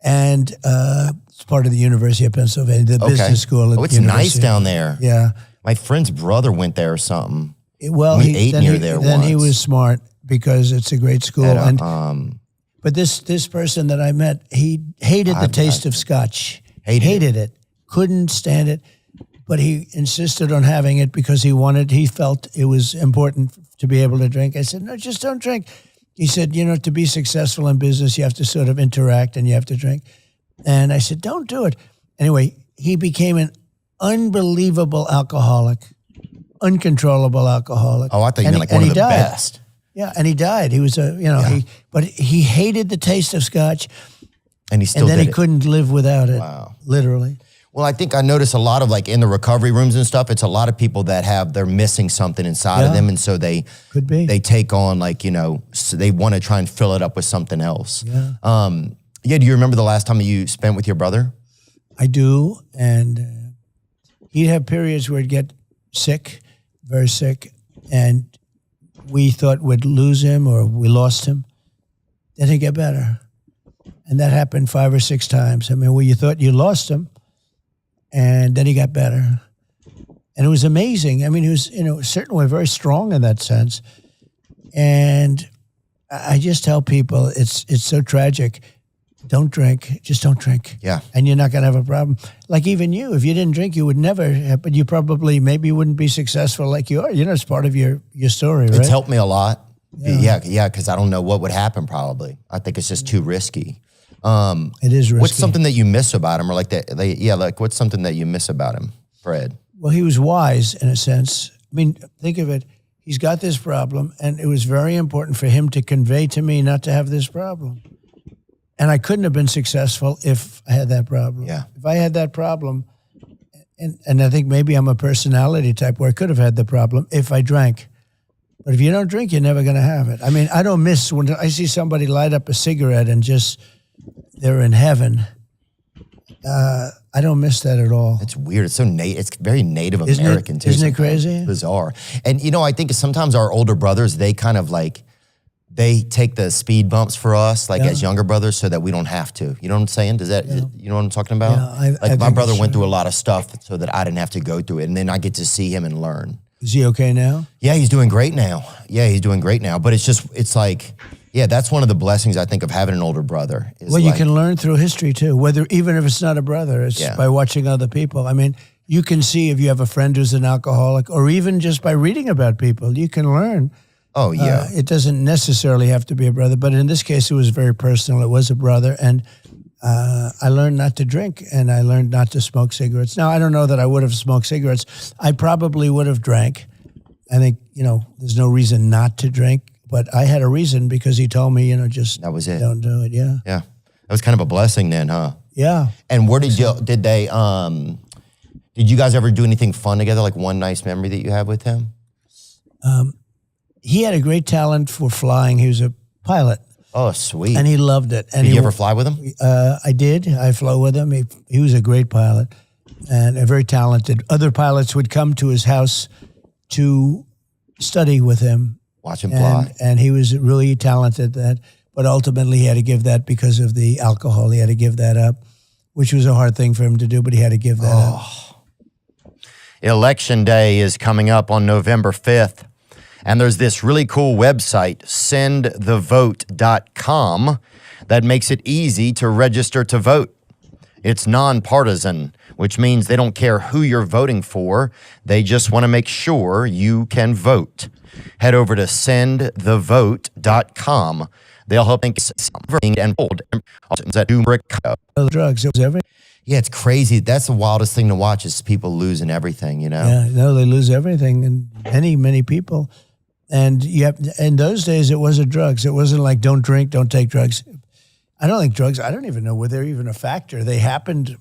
And it's part of the University of Pennsylvania, the business school. At It's nice down there. Yeah. My friend's brother went there or something. Well, we ate near there once. Then he was smart because it's a great school. But this person that I met, he hated the taste of scotch. Hated it. Couldn't stand it. But he insisted on having it because he felt it was important to be able to drink. I said, no, just don't drink. He said, to be successful in business, you have to sort of interact and you have to drink. And I said, don't do it. Anyway, he became an unbelievable alcoholic, uncontrollable alcoholic. Oh, I thought you meant like one of the best. Yeah, and he died. He was but he hated the taste of scotch. And he still did it. And then he couldn't live without it, literally. Well, I think I notice a lot of in the recovery rooms and stuff, it's a lot of people that they're missing something inside of them. And so they take on so they want to try and fill it up with something else. Yeah. Do you remember the last time you spent with your brother? I do. And he'd have periods where he'd get sick, very sick. And we thought we'd lose him or we lost him. Then he'd get better. And that happened 5 or 6 times. I mean, where you thought you lost him, and then he got better. And it was amazing. I mean, he was, certainly very strong in that sense. And I just tell people it's so tragic. Don't drink. Just don't drink. Yeah. And you're not going to have a problem. Like even you, if you didn't drink, you would never, but you probably, maybe you wouldn't be successful like you are. It's part of your story, right? It's helped me a lot. Yeah, because I don't know what would happen probably. I think it's just too risky. It is risky. What's something that you miss about him, or what's something that you miss about him, Fred? Well, he was wise in a sense. I mean, think of it. He's got this problem, and it was very important for him to convey to me not to have this problem. And I couldn't have been successful if I had that problem. Yeah. If I had that problem, and I think maybe I'm a personality type where I could have had the problem if I drank. But if you don't drink, you're never going to have it. I mean, I don't miss when I see somebody light up a cigarette and just they're in heaven. I don't miss that at all. It's weird. It's so it's very Native American too. Isn't it crazy? It's bizarre. And I think sometimes our older brothers, they kind of they take the speed bumps for us, as younger brothers, so that we don't have to. You know what I'm saying? You know what I'm talking about? Yeah, my brother went through a lot of stuff so that I didn't have to go through it, and then I get to see him and learn. Is he okay now? Yeah, he's doing great now. But it's that's one of the blessings I think of having an older brother. Well, you can learn through history too, even if it's not a brother, it's by watching other people. I mean, you can see if you have a friend who's an alcoholic, or even just by reading about people, you can learn. Oh, yeah. It doesn't necessarily have to be a brother, but in this case, it was very personal. It was a brother, and I learned not to drink, and I learned not to smoke cigarettes. Now, I don't know that I would have smoked cigarettes. I probably would have drank. I think, there's no reason not to drink, but I had a reason because he told me, just that was it. Don't do it. Yeah. Yeah. That was kind of a blessing then, huh? Yeah. And where did you guys ever do anything fun together? Like one nice memory that you have with him? He had a great talent for flying. He was a pilot. Oh, sweet. And he loved it. And did you ever fly with him? I did. I flew with him. He was a great pilot and very talented. Other pilots would come to his house to study with him. Watch him fly. And he was really talented at that. But ultimately, he had to give that because of the alcohol. He had to give that up, which was a hard thing for him to do, but he had to give that up. Election Day is coming up on November 5th. And there's this really cool website, sendthevote.com, that makes it easy to register to vote. It's nonpartisan, which means they don't care who you're voting for. They just want to make sure you can vote. Head over to sendthevote.com. They'll help think and hold drugs. It was everything. Yeah, it's crazy. That's the wildest thing to watch is people losing everything, Yeah, no, they lose everything, and many people. And in those days, it wasn't drugs. It wasn't like don't drink, don't take drugs. I don't think drugs, I don't even know whether they're even a factor. They happened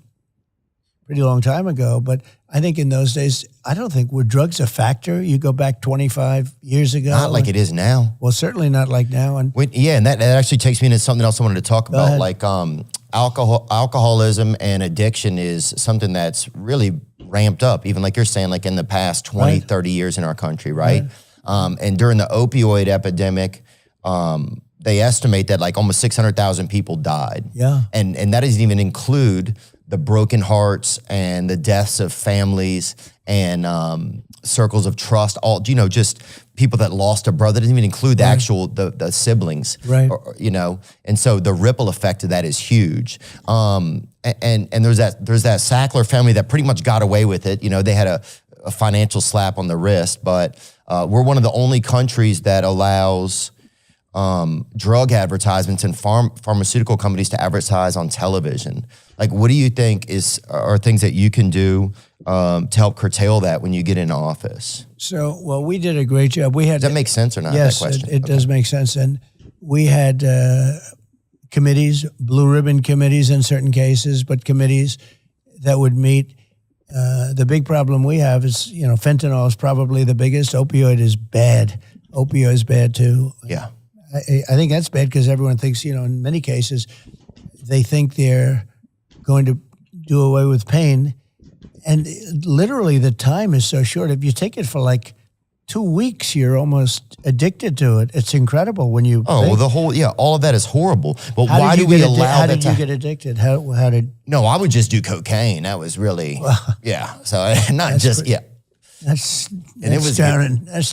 pretty long time ago, but I think in those days, I don't think were drugs a factor. You go back 25 years ago. Not like it is now. Well, certainly not like now. And and that actually takes me into something else I wanted to talk about. Like alcoholism and addiction is something that's really ramped up, even like you're saying, like in the past 20, 30 years in our country, right? And during the opioid epidemic, they estimate that like almost 600,000 people died. Yeah. And that doesn't even include the broken hearts and the deaths of families and circles of trust, all, just people that lost a brother. It doesn't even include the actual, the siblings. Right. And so the ripple effect of that is huge. And there's that Sackler family that pretty much got away with it. They had a financial slap on the wrist, but we're one of the only countries that allows drug advertisements and pharmaceutical companies to advertise on television. Like, what do you think are things that you can do to help curtail that when you get into office? So, well, we did a great job. Does that make sense or not? Yes, that question? It does make sense. And we had committees, blue ribbon committees in certain cases, but committees that would meet. The big problem we have is, fentanyl is probably the biggest. Opioid is bad. Opioid is bad too. Yeah. I think that's bad because everyone thinks, in many cases, they think they're going to do away with pain. And literally the time is so short. If you take it for like 2 weeks, you're almost addicted to it. It's incredible when you well, all of that is horrible. But why do we allow that? How did you get addicted? How did? No, I would just do cocaine. That was really, So not just, That's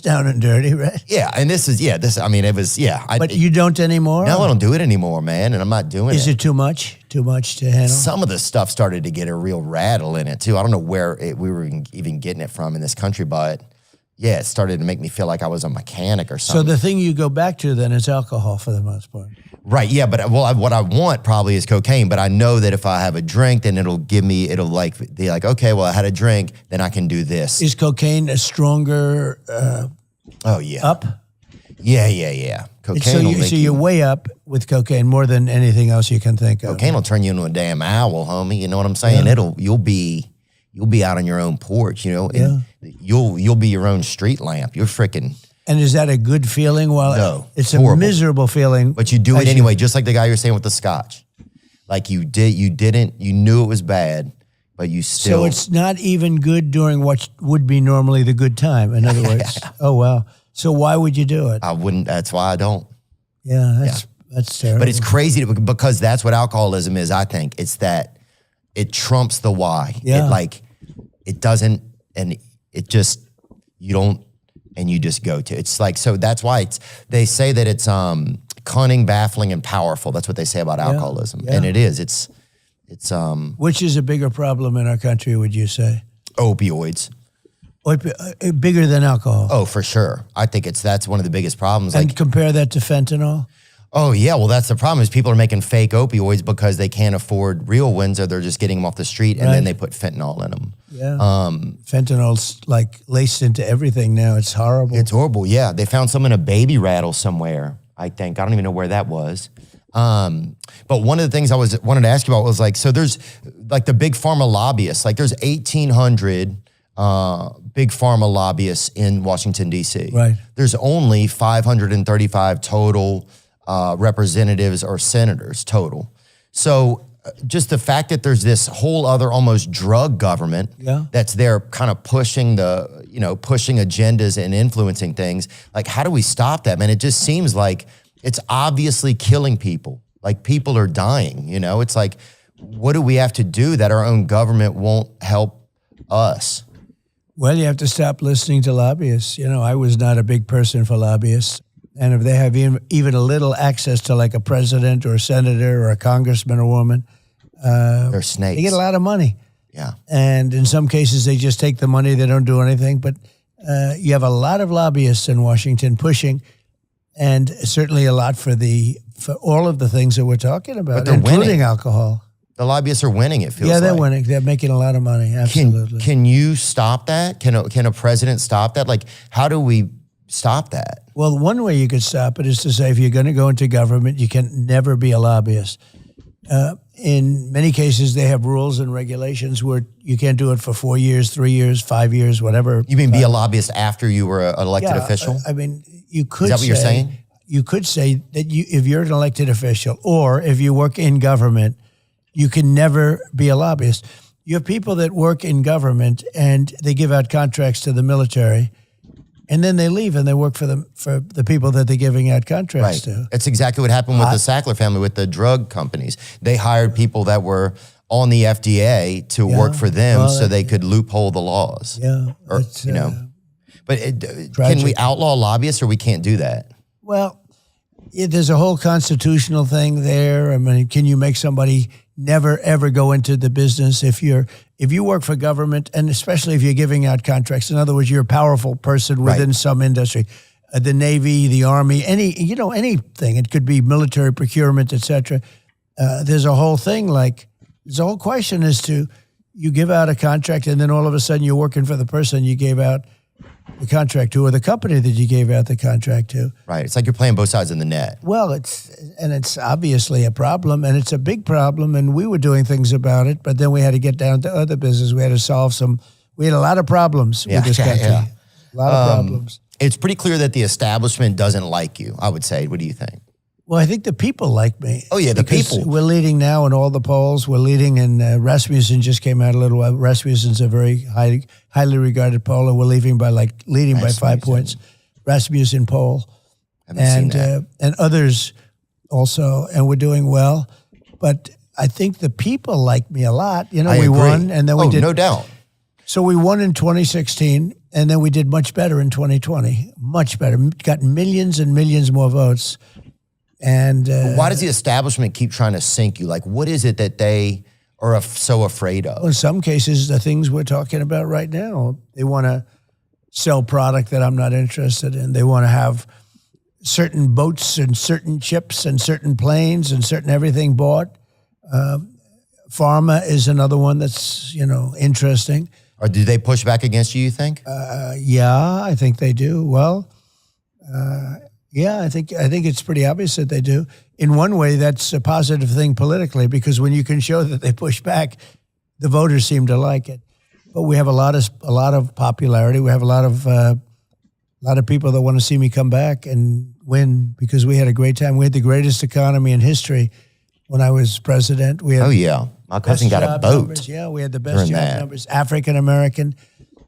down and dirty, right? Yeah, and this. I mean, it was, But you don't anymore? No, I don't do it anymore, man, and I'm not doing it. Is it too much? Too much to handle? Some of the stuff started to get a real rattle in it, too. I don't know where we were even getting it from in this country, but it started to make me feel like I was a mechanic or something. So the thing you go back to then is alcohol for the most part. Right, yeah, but what I want probably is cocaine, but I know that if I have a drink, then it'll be like, okay, well, I had a drink, then I can do this. Is cocaine a stronger up? Yeah. Cocaine so you're way up with cocaine more than anything else you can think of. Cocaine will turn you into a damn owl, homie. You know what I'm saying? Yeah. You'll be out on your own porch, and you'll be your own street lamp. You're freaking. And is that a good feeling? Well, no, it's horrible. A miserable feeling. But you do it anyway, just like the guy you're saying with the scotch. Like you knew it was bad, but you still. So it's not even good during what would be normally the good time. In other words, oh wow. So why would you do it? I wouldn't. That's why I don't. Yeah, that's terrible. But it's crazy because that's what alcoholism is. I think it's that it trumps the why. Yeah. It doesn't, and it just you don't. And you just go to. It's like, so that's why they say that it's cunning, baffling, and powerful. That's what they say about alcoholism. Yeah. And it is. It's Which is a bigger problem in our country, would you say? Opioids. Bigger than alcohol. Oh, for sure. I think that's one of the biggest problems. And compare that to fentanyl. Oh yeah, well that's the problem is people are making fake opioids because they can't afford real ones, or they're just getting them off the street and then they put fentanyl in them. Yeah. Fentanyl's like laced into everything now. It's horrible. It's horrible. Yeah, they found some in a baby rattle somewhere. I think I don't even know where that was. But one of the things I wanted to ask you about was like, so there's like the big pharma lobbyists. Like there's 1,800 big pharma lobbyists in Washington D.C. Right. There's only 535 total representatives or senators total. So just the fact that there's this whole other almost drug government that's there kind of pushing pushing agendas and influencing things. Like, how do we stop that, man? It just seems like it's obviously killing people. Like people are dying, It's like, what do we have to do that our own government won't help us? Well, you have to stop listening to lobbyists. I was not a big person for lobbyists. And if they have even a little access to like a president or a senator or a congressman or woman, they're snakes. They get a lot of money. Yeah. And in some cases, they just take the money. They don't do anything. But you have a lot of lobbyists in Washington pushing, and certainly a lot for all of the things that we're talking about, including winning. Alcohol. The lobbyists are winning, it feels like. Yeah, they're winning. They're making a lot of money, absolutely. Can you stop that? Can a president stop that? Like, how do we stop that? Well, one way you could stop it is to say if you're going to go into government, you can never be a lobbyist. In many cases, they have rules and regulations where you can't do it for 4 years, 3 years, 5 years, whatever. You mean be a lobbyist after you were an elected official? I mean, you could say... Is that what you're saying? You could say that if you're an elected official or if you work in government, you can never be a lobbyist. You have people that work in government and they give out contracts to the military, and then they leave and they work for the people that they're giving out contracts to. That's exactly what happened with the Sackler family, with the drug companies. They hired people that were on the FDA to work for them so they could loophole the laws. Yeah. But can we outlaw lobbyists, or we can't do that? Well, there's a whole constitutional thing there. I mean, can you make somebody never, ever go into the business if you work for government, and especially if you're giving out contracts? In other words, you're a powerful person within some industry, the Navy, the Army, anything. It could be military procurement, etc. There's a whole thing there's a whole question as to you give out a contract and then all of a sudden you're working for the person you gave out the contract to, or the company that you gave out the contract to. Right. It's like you're playing both sides of the net. Well, it's obviously a problem, and it's a big problem, and we were doing things about it, but then we had to get down to other business. We had to solve we had a lot of problems with this country. A lot of problems. It's pretty clear that the establishment doesn't like you, I would say. What do you think? Well, I think the people like me. Oh, yeah, the people. We're leading now in all the polls. We're leading in Rasmussen just came out a little while. Rasmussen's a very highly regarded poll, and we're leading by 5 points. Rasmussen poll. And others also, and we're doing well. But I think the people like me a lot. We agree. won, and then we did. No doubt. So we won in 2016, and then we did much better in 2020. Much better. Got millions and millions more votes. And why does the establishment keep trying to sink you? Like, what is it that they are so afraid of? Well, in some cases, the things we're talking about right now, they want to sell product that I'm not interested in. They want to have certain boats and certain chips and certain planes and certain everything bought. Pharma is another one that's, interesting. Or do they push back against you think? Yeah, I think they do. Well, yeah, I think it's pretty obvious that they do. In one way, that's a positive thing politically, because when you can show that they push back, the voters seem to like it. But we have a lot of popularity. We have a lot of people that want to see me come back and win, because we had a great time. We had the greatest economy in history when I was president. We had my cousin got a boat. Numbers. Yeah, we had the best job numbers. African American,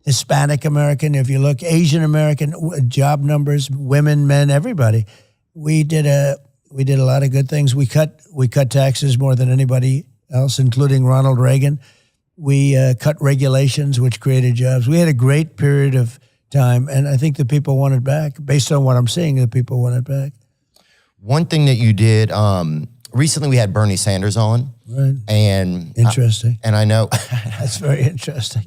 Hispanic American, if you look, Asian American job numbers, women, men, everybody. We did a lot of good things. We cut taxes more than anybody else, including Ronald Reagan. We cut regulations, which created jobs. We had a great period of time, and I think the people want it back. Based on what I'm seeing, the people want it back. One thing that you did, recently we had Bernie Sanders on. Right. And interesting. I know. That's very interesting.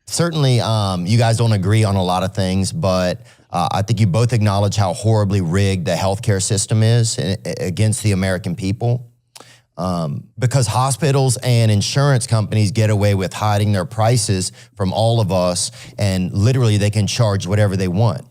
Certainly, you guys don't agree on a lot of things, but I think you both acknowledge how horribly rigged the healthcare system is against the American people. Because hospitals and insurance companies get away with hiding their prices from all of us, and literally they can charge whatever they want.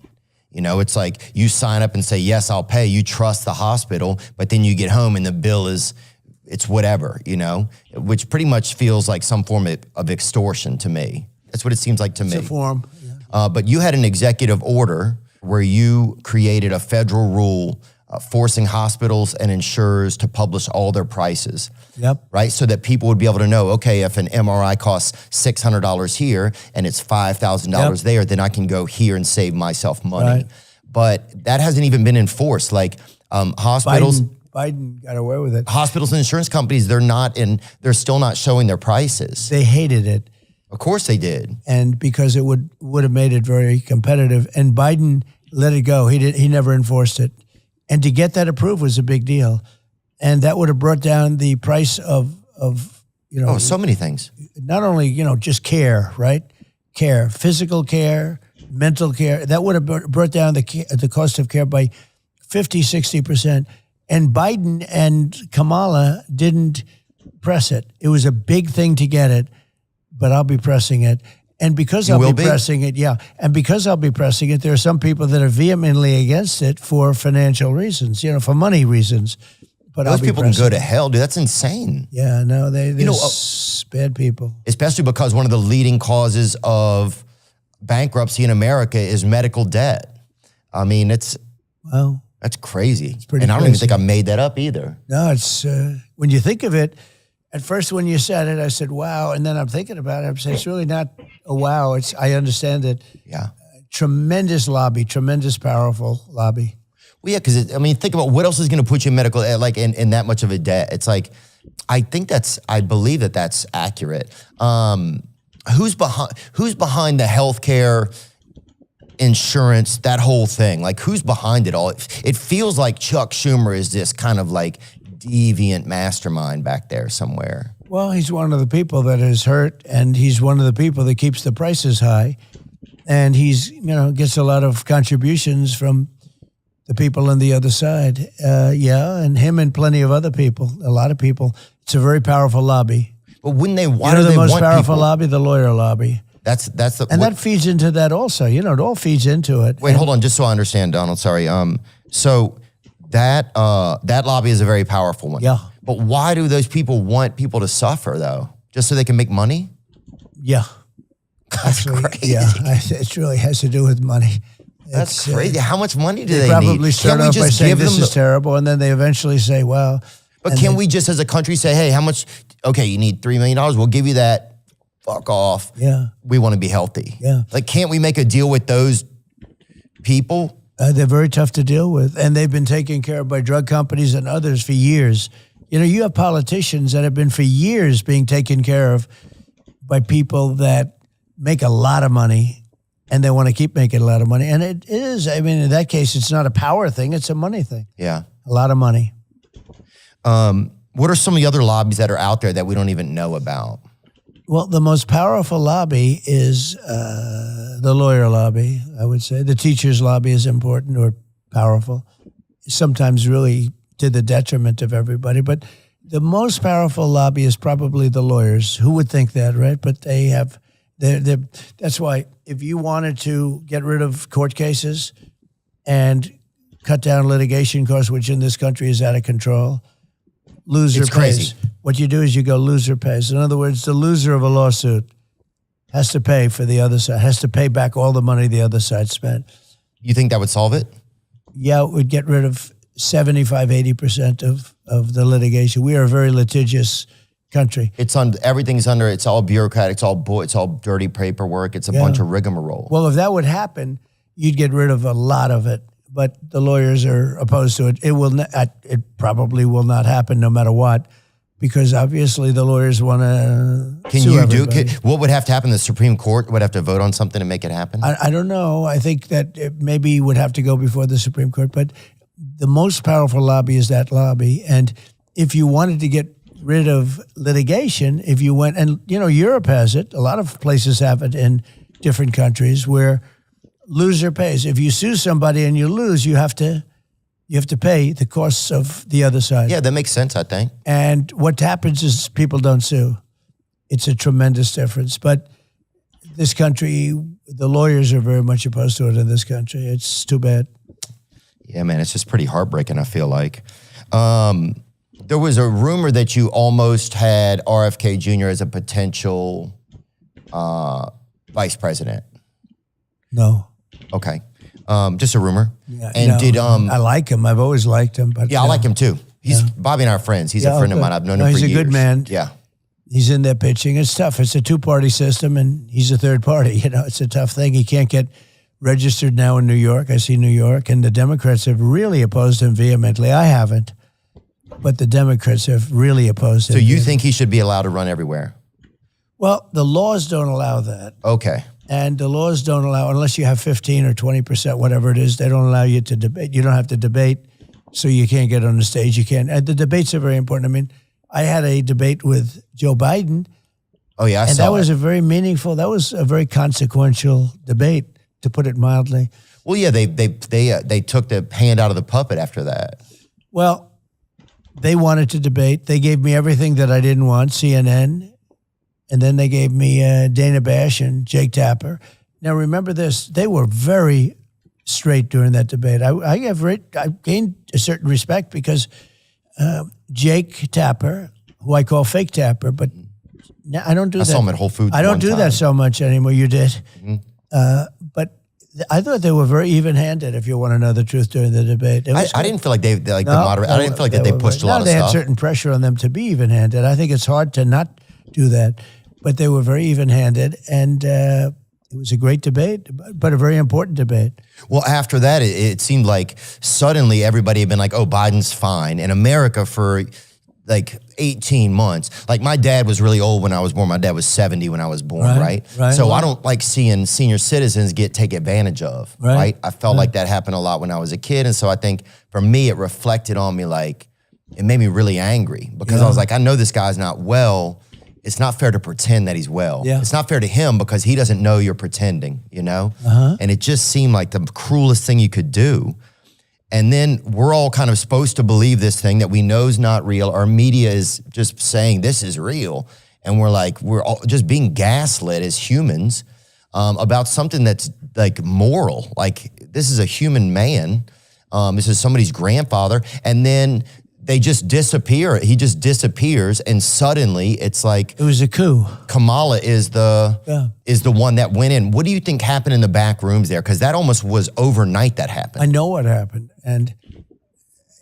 You know, it's like you sign up and say, yes, I'll pay. You trust the hospital, but then you get home and the bill it's whatever, you know, which pretty much feels like some form of extortion to me. That's what it seems like to me. It's a form. But you had an executive order where you created a federal rule forcing hospitals and insurers to publish all their prices. Yep. Right? So that people would be able to know, okay, if an MRI costs $600 here and it's $5,000 there, then I can go here and save myself money. Right. But that hasn't even been enforced. Like hospitals... Biden got away with it. Hospitals and insurance companies, they're still not showing their prices. They hated it. Of course they did. And because it would have made it very competitive. And Biden let it go. He never enforced it. And to get that approved was a big deal. And that would have brought down the price of so many things. Not only, just care, right? Care, physical care, mental care. That would have brought down the cost of care by 50, 60%. And Biden and Kamala didn't press it. It was a big thing to get it, but I'll be pressing it. And because I'll be pressing it, there are some people that are vehemently against it for financial reasons, for money reasons. But those people can go to hell, dude. That's insane. Yeah, no, they're bad people. Especially because one of the leading causes of bankruptcy in America is medical debt. I mean, that's crazy. It's pretty crazy. I don't even think I made that up either. No, it's when you think of it. At first, when you said it, I said, wow. And then I'm thinking about it. I'm saying, it's really not a wow. I understand it. Yeah. Tremendous lobby, tremendous powerful lobby. Well, yeah, because, think about what else is going to put you in medical, like in that much of a debt. It's like, I believe that's accurate. Who's behind the healthcare insurance, that whole thing? Like, who's behind it all? It feels like Chuck Schumer is this kind of like deviant mastermind back there somewhere. Well, he's one of the people that is hurt, and he's one of the people that keeps the prices high, and he's gets a lot of contributions from the people on the other side. And him and plenty of other people, a lot of people. It's a very powerful lobby. But wouldn't they? Why do the they most want powerful people? lobby? The lawyer lobby. That feeds into that also. It all feeds into it. Wait, hold on, just so I understand, Donald. Sorry. So that lobby is a very powerful one. Yeah. But why do those people want people to suffer though? Just so they can make money? Yeah. That's crazy. Yeah, it really has to do with money. That's crazy. How much money do they probably need? start off by saying this is terrible, and then they eventually say, well. But can we just as a country say, hey, how much? Okay, you need $3 million. We'll give you that. Fuck off. Yeah. We want to be healthy. Yeah. Like, can't we make a deal with those people? They're very tough to deal with, and they've been taken care of by drug companies and others for years. You have politicians that have been for years being taken care of by people that make a lot of money, and they want to keep making a lot of money. And it is, in that case, it's not a power thing, it's a money thing. Yeah. A lot of money. What are some of the other lobbies that are out there that we don't even know about? Well, the most powerful lobby is the lawyer lobby, I would say. The teacher's lobby is important or powerful, sometimes really to the detriment of everybody. But the most powerful lobby is probably the lawyers. Who would think that, right? But they have, that's why if you wanted to get rid of court cases and cut down litigation costs, which in this country is out of control, loser It's pays. crazy. What you do is you go loser pays. In other words, the loser of a lawsuit has to pay for the other side, has to pay back all the money the other side spent. You think that would solve it? Yeah, it would get rid of 75, 80% of the litigation. We are a very litigious country. Everything's under, it's all bureaucratic, it's all dirty paperwork, it's a bunch of rigmarole. Well, if that would happen, you'd get rid of a lot of it. But the lawyers are opposed to it. It probably will not happen no matter what, because obviously the lawyers want to sue everybody. What would have to happen? The Supreme Court would have to vote on something to make it happen? I don't know. I think that it maybe would have to go before the Supreme Court. But the most powerful lobby is that lobby. And if you wanted to get rid of litigation if you went, and Europe has it. A lot of places have it in different countries where loser pays. If you sue somebody and you lose, you have to pay the costs of the other side. Yeah, that makes sense, I think. And what happens is people don't sue. It's a tremendous difference. But this country, the lawyers are very much opposed to it in this country. It's too bad. Yeah, man, it's just pretty heartbreaking, I feel like. There was a rumor that you almost had RFK Jr. as a potential vice president. No. Okay. Just a rumor. Yeah, and I like him. I've always liked him. But I like him too. Bobby and I are friends. He's a friend of mine. I've known him for years. He's a good man. Yeah. He's in there pitching. It's tough. It's a two-party system, and he's a third party. It's a tough thing. He can't get registered now in New York. I see New York, and the Democrats have really opposed him vehemently. I haven't, but the Democrats have really opposed him. So you think he should be allowed to run everywhere? Well, the laws don't allow that. Okay. And the laws don't allow, unless you have 15 or 20%, whatever it is, they don't allow you to debate. You don't have to debate, so you can't get on the stage. You can't. And the debates are very important. I mean, I had a debate with Joe Biden. Oh, yeah, I and saw that was a very meaningful, that was a very consequential debate, to put it mildly. Well, yeah, they took the hand out of the puppet after that. Well, they wanted to debate. They gave me everything that I didn't want, CNN, and then they gave me Dana Bash and Jake Tapper. Now, remember this, they were very straight during that debate. I gained a certain respect because Jake Tapper, who I call Fake Tapper, but now I don't do that. I saw him at Whole Foods. I don't do time. that so much anymore. You did. Mm-hmm. But I thought they were very even-handed, if you want to know the truth, during the debate. I didn't feel like they the moderator. I didn't feel like that they pushed a lot of stuff. They had stuff. certain pressure on them to be even-handed. I think it's hard to not do that. But they were very even-handed, and it was a great debate, but a very important debate. Well, after that, it seemed like suddenly everybody had been like, oh, Biden's fine. In America for like 18 months. Like my dad was really old when I was born. My dad was 70 when I was born, right? So I don't like seeing senior citizens get taken advantage of, right? I felt like that happened a lot when I was a kid. And so I think for me, it reflected on me like, it made me really angry because I was like, I know this guy's not well. It's not fair to pretend that he's well. It's not fair to him because he doesn't know you're pretending, And it just seemed like the cruelest thing you could do. And then we're all kind of supposed to believe this thing that we know is not real. Our media is just saying this is real. And we're all just being gaslit as humans about something that's like moral. Like this is a human man. This is somebody's grandfather. And then they just disappear. He just disappears, and suddenly it's like it was a coup. Kamala is the one that went in. What do you think happened in the back rooms there? Because that almost was overnight that happened. I know what happened, and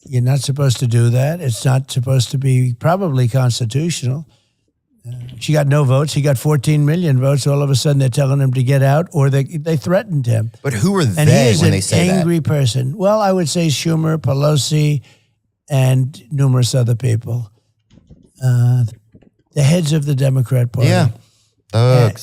you're not supposed to do that. It's not supposed to be probably constitutional. She got no votes. He got 14 million votes. All of a sudden, they're telling him to get out, or they threatened him. But who are and they he is when they say that? an angry person. Well, I would say Schumer, Pelosi, and numerous other people, the heads of the Democrat Party. Yeah,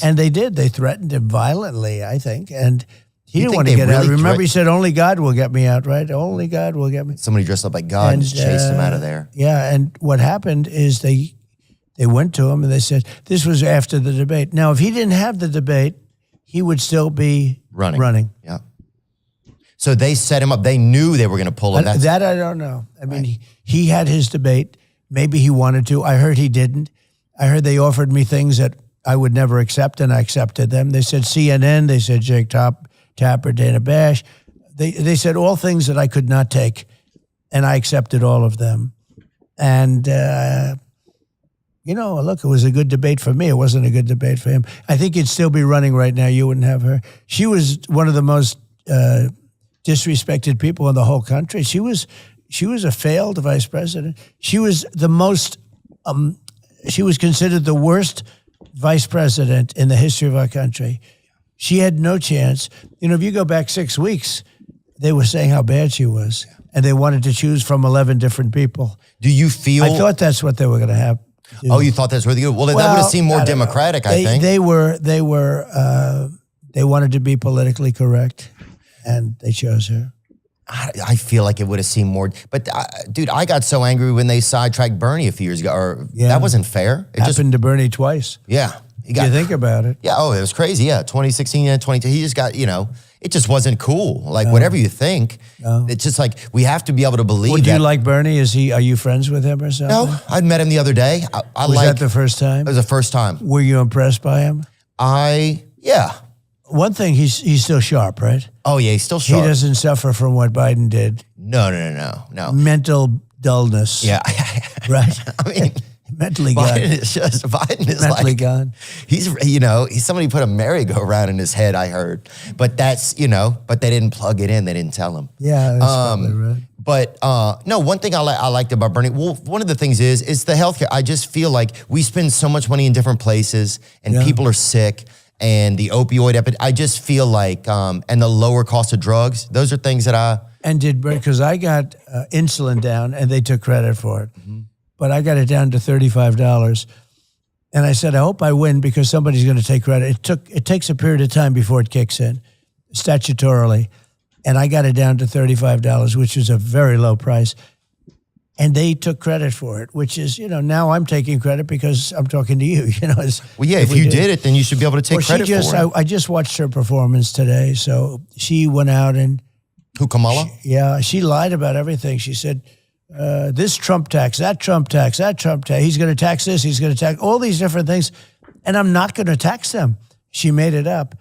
and they did. They threatened him violently, I think, and he didn't want to get really out. Remember, he said, "Only God will get me out." Right? Only God will get me. Somebody dressed up like God and just chased him out of there. Yeah, and what happened is they went to him and they said, "This was after the debate." Now, if he didn't have the debate, he would still be running. Yeah. So they set him up. They knew they were going to pull him. That I don't know. I mean, he had his debate. Maybe he wanted to. I heard he didn't. I heard they offered me things that I would never accept, and I accepted them. They said CNN. They said Jake Tapper, Dana Bash. They said all things that I could not take, and I accepted all of them. And, look, it was a good debate for me. It wasn't a good debate for him. I think he'd still be running right now. You wouldn't have her. She was one of the most disrespected people in the whole country. She was a failed vice president. She was the most, she was considered the worst vice president in the history of our country. She had no chance. If you go back 6 weeks, they were saying how bad she was, and they wanted to choose from 11 different people. Do you feel? I thought that's what they were going to have. Oh, you thought that's really good? Well, that would have seemed more democratic, I think. They wanted to be politically correct. And they chose her. I feel like it would have seemed more. But dude, I got so angry when they sidetracked Bernie a few years ago. That wasn't fair. It happened to Bernie twice. Yeah. You think about it. Yeah. Oh, it was crazy. Yeah. 2016 and 22. He just got, it just wasn't cool. Like whatever you think, it's just like we have to be able to believe. Would you like Bernie? Are you friends with him or something? No, I'd met him the other day. Was that the first time? It was the first time. Were you impressed by him? Yeah. One thing, he's still sharp, right? Oh yeah, he's still sharp. He doesn't suffer from what Biden did. No. Mental dullness. Yeah. Right. I mean, mentally gone. Biden is mentally like, gone. He's somebody put a merry-go-round in his head, I heard. But that's, but they didn't plug it in. They didn't tell him. Yeah, that's probably right. But no, one thing I liked about Bernie, well, one of the things is the healthcare. I just feel like we spend so much money in different places and people are sick. And the opioid epidemic, I just feel like, and the lower cost of drugs, those are things that because I got insulin down and they took credit for it. Mm-hmm. But I got it down to $35. And I said, I hope I win because somebody's going to take credit. It takes a period of time before it kicks in, statutorily. And I got it down to $35, which is a very low price. And they took credit for it, which is, now I'm taking credit because I'm talking to you. If you did it, then you should be able to take credit for it. I just watched her performance today. So she went out and... Who, Kamala? She lied about everything. She said, this Trump tax, that Trump tax, that Trump tax. He's going to tax this, he's going to tax all these different things. And I'm not going to tax them. She made it up.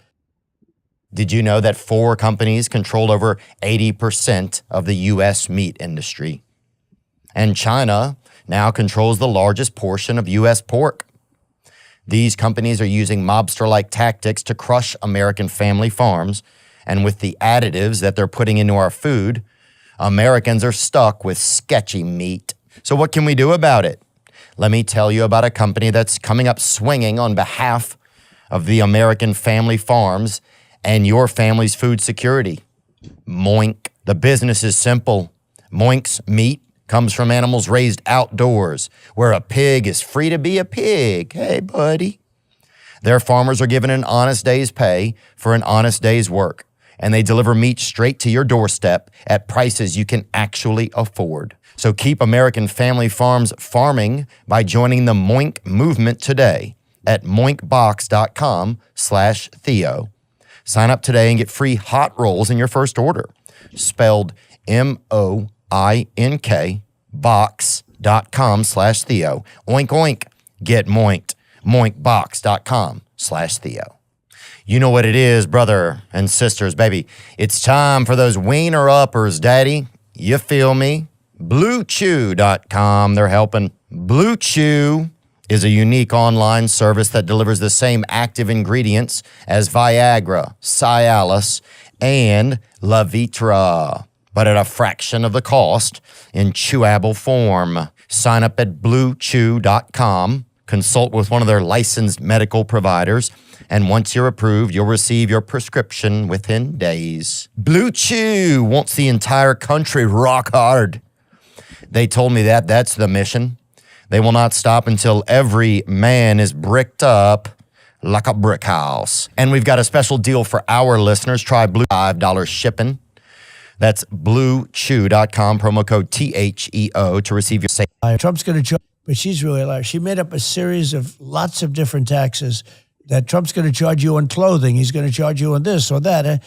Did you know that 4 companies control over 80% of the U.S. meat industry? And China now controls the largest portion of U.S. pork. These companies are using mobster-like tactics to crush American family farms, and with the additives that they're putting into our food, Americans are stuck with sketchy meat. So what can we do about it? Let me tell you about a company that's coming up swinging on behalf of the American family farms and your family's food security. Moink. The business is simple. Moink's meat comes from animals raised outdoors, where a pig is free to be a pig. Hey, buddy. Their farmers are given an honest day's pay for an honest day's work, and they deliver meat straight to your doorstep at prices you can actually afford. So keep American family farms farming by joining the Moink movement today at moinkbox.com/Theo. Sign up today and get free hot rolls in your first order, spelled MOINK box.com/Theo. Oink, oink, get moinked. Moinkbox.com/Theo. You know what it is, brother and sisters, baby. It's time for those wiener uppers, daddy. You feel me? BlueChew.com, they're helping. Blue Chew is a unique online service that delivers the same active ingredients as Viagra, Cialis, and Levitra, but at a fraction of the cost in chewable form. Sign up at BlueChew.com, consult with one of their licensed medical providers, and once you're approved, you'll receive your prescription within days. Blue Chew wants the entire country rock hard. They told me that's the mission. They will not stop until every man is bricked up like a brick house. And we've got a special deal for our listeners. Try Blue, $5 shipping. That's BlueChew.com, promo code THEO to receive your save. Trump's going to charge, but she's really a liar. She made up a series of lots of different taxes that Trump's going to charge you on clothing. He's going to charge you on this or that.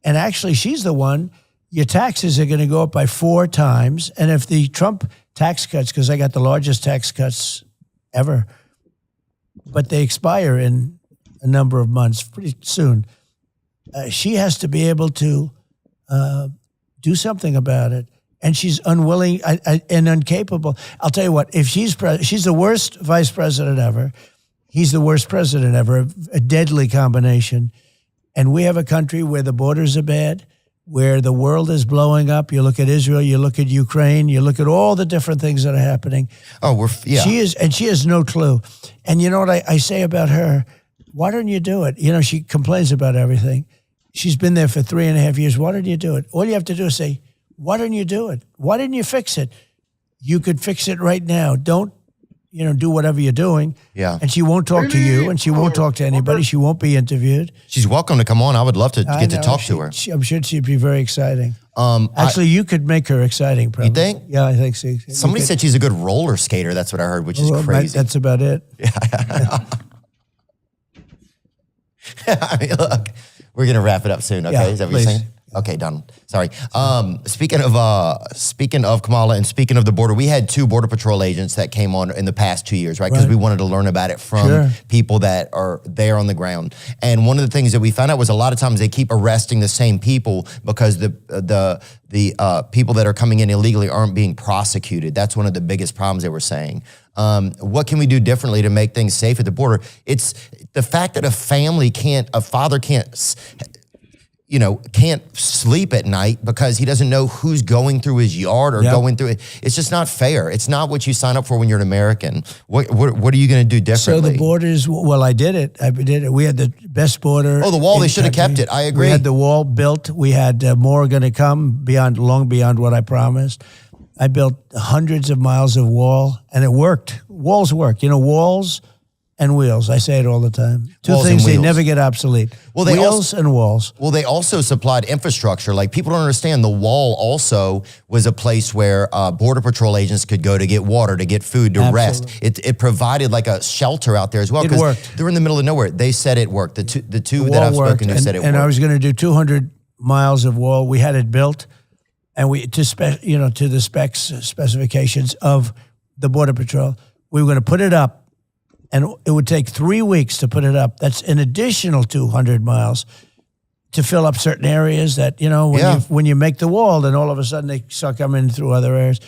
And actually, she's the one. Your taxes are going to go up by 4 times. And if the Trump tax cuts, because I got the largest tax cuts ever, but they expire in a number of months, pretty soon, she has to be able to do something about it. And she's unwilling and incapable. I'll tell you what, if she's the worst vice president ever. He's the worst president ever, a deadly combination. And we have a country where the borders are bad, where the world is blowing up. You look at Israel, you look at Ukraine, you look at all the different things that are happening. Yeah. She has no clue. And you know what I say about her? Why don't you do it? She complains about everything. She's been there for 3.5 years. Why don't you do it? All you have to do is say, why don't you do it? Why didn't you fix it? You could fix it right now. Don't, do whatever you're doing. Yeah. And she won't talk to you, and she won't talk to anybody. She won't be interviewed. She's welcome to come on. I would love to get to talk to her. I'm sure she'd be very exciting. Actually, you could make her exciting, probably. You think? Yeah, I think so. Somebody said she's a good roller skater. That's what I heard, which is Well, crazy. That's about it. I mean, look, we're going to wrap it up soon, okay? Yeah, Is that what you're please. saying? Okay, done. Sorry. Speaking of Kamala and speaking of the border, we had 2 Border Patrol agents that came on in the past 2 years, right? Because Right. we wanted to learn about it from Sure. people that are there on the ground. And one of the things that we found out was a lot of times they keep arresting the same people because the people that are coming in illegally aren't being prosecuted. That's one of the biggest problems they were saying. What can we do differently to make things safe at the border? It's the fact that a father can't sleep at night because he doesn't know who's going through his yard or Yep. going through it. It's just not fair. It's not what you sign up for when you're an American. What are you going to do So differently? the borders, well, I did it. We had the best border. Oh, the wall, in they should have country. kept it. I agree. We had the wall built. We had more going to come long beyond what I promised. I built hundreds of miles of wall, and it worked. Walls work. Walls and wheels. I say it all the time. Two Walls and things, they wheels. never get obsolete. Well, they wheels and walls. Well, they also supplied infrastructure. Like, people don't understand, the wall also was a place where Border Patrol agents could go to get water, to get food, to rest. It provided like a shelter out there as well. It 'cause worked. They're in the middle of nowhere. They said it worked. The two that wall I've worked, spoken to said it and worked. I was going to do 200 miles of wall. We had it built, and to the specifications of the Border Patrol. We were going to put it up, and it would take 3 weeks to put it up. That's an additional 200 miles to fill up certain areas that, when you make the wall, then all of a sudden they start coming through other areas.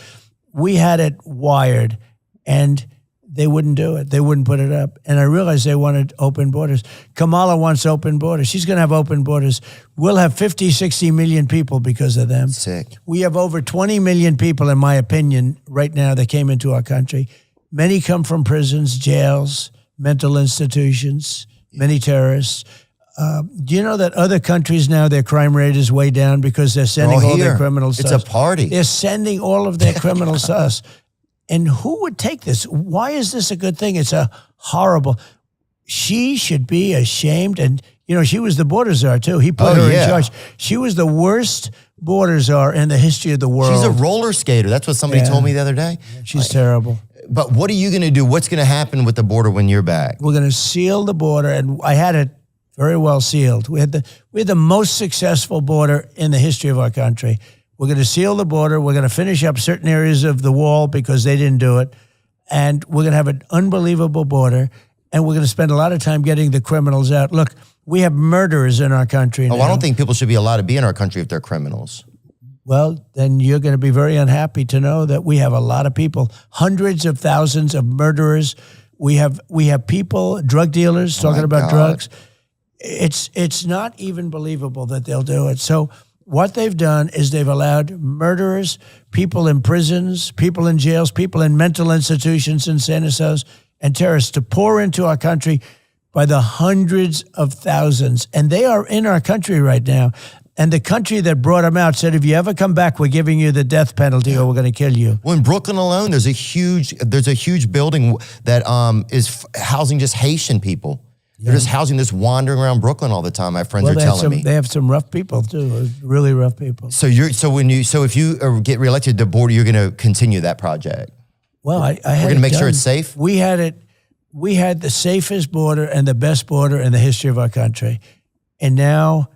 We had it wired, and they wouldn't do it. They wouldn't put it up. And I realized they wanted open borders. Kamala wants open borders. She's going to have open borders. We'll have 50, 60 million people because of them. Sick. We have over 20 million people, in my opinion, right now that came into our country. Many come from prisons, jails, mental institutions, many terrorists. Do you know that other countries now, their crime rate is way down because they're sending all their criminals to us? It's a party. They're sending all of their criminals to us. And who would take this? Why is this a good thing? It's a horrible. She should be ashamed. And, she was the border czar, too. He put her in charge. She was the worst border czar in the history of the world. She's a roller skater. That's what somebody told me the other day. She's terrible. But what are you going to do? What's going to happen with the border when you're back? We're going to seal the border, and I had it very well sealed. We had the most successful border in the history of our country. We're going to seal the border. We're going to finish up certain areas of the wall because they didn't do it, and we're going to have an unbelievable border, and we're going to spend a lot of time getting the criminals out. Look, we have murderers in our country now. I don't think people should be allowed to be in our country if they're criminals. Well, then you're going to be very unhappy to know that we have a lot of people, hundreds of thousands of murderers. We have people, drug dealers talking about drugs. It's not even believable that they'll do it. So what they've done is they've allowed murderers, people in prisons, people in jails, people in mental institutions and sanitariums, and terrorists to pour into our country by the hundreds of thousands. And they are in our country right now. And the country that brought them out said, if you ever come back, we're giving you the death penalty or we're going to kill you. Well, in Brooklyn alone, there's a huge building that is housing just Haitian people. They're just housing this wandering around Brooklyn all the time. My friends are telling me. They have some rough people too, really rough people. So if you get reelected to the border, you're going to continue that project. Well, I we're going to make sure it's safe. We had the safest border and the best border in the history of our country, and now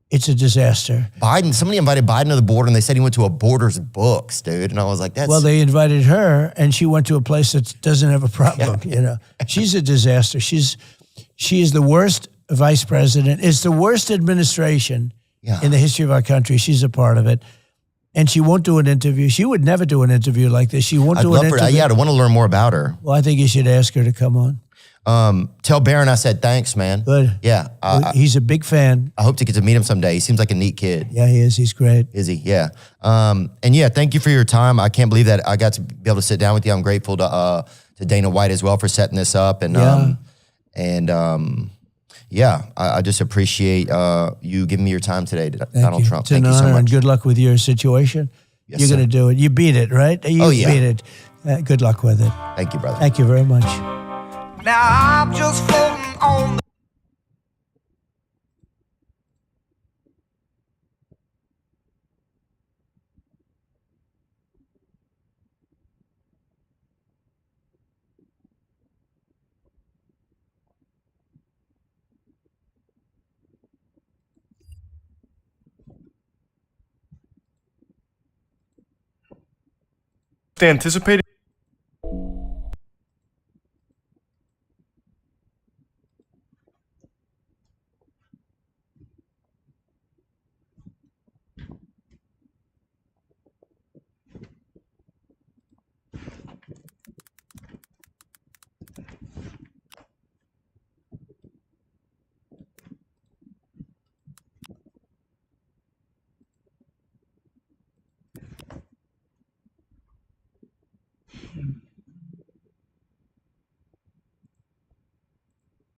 it's a disaster. Somebody invited Biden to the border, and they said he went to a Borders Books, dude. And I was like, that's... Well, they invited her, and she went to a place that doesn't have a problem, She's a disaster. She is the worst vice president. It's the worst administration in the history of our country. She's a part of it. And she won't do an interview. She would never do an interview like this. She won't do an interview. I want to learn more about her. Well, I think you should ask her to come on. Tell Barron I said thanks, man. Good. Yeah. He's a big fan. I hope to get to meet him someday. He seems like a neat kid. Yeah, he is. He's great. Is he? Yeah. And yeah, thank you for your time. I can't believe that I got to be able to sit down with you. I'm grateful to Dana White as well for setting this up. And I just appreciate you giving me your time today, Donald Trump. It's an Thank you so honor, much. and good luck with your situation. Yes, You're sir. going to do it. You beat it, right? You yeah. beat it. Good luck with it. Thank you, brother. Thank you very much. Now I'm just floating on the anticipating.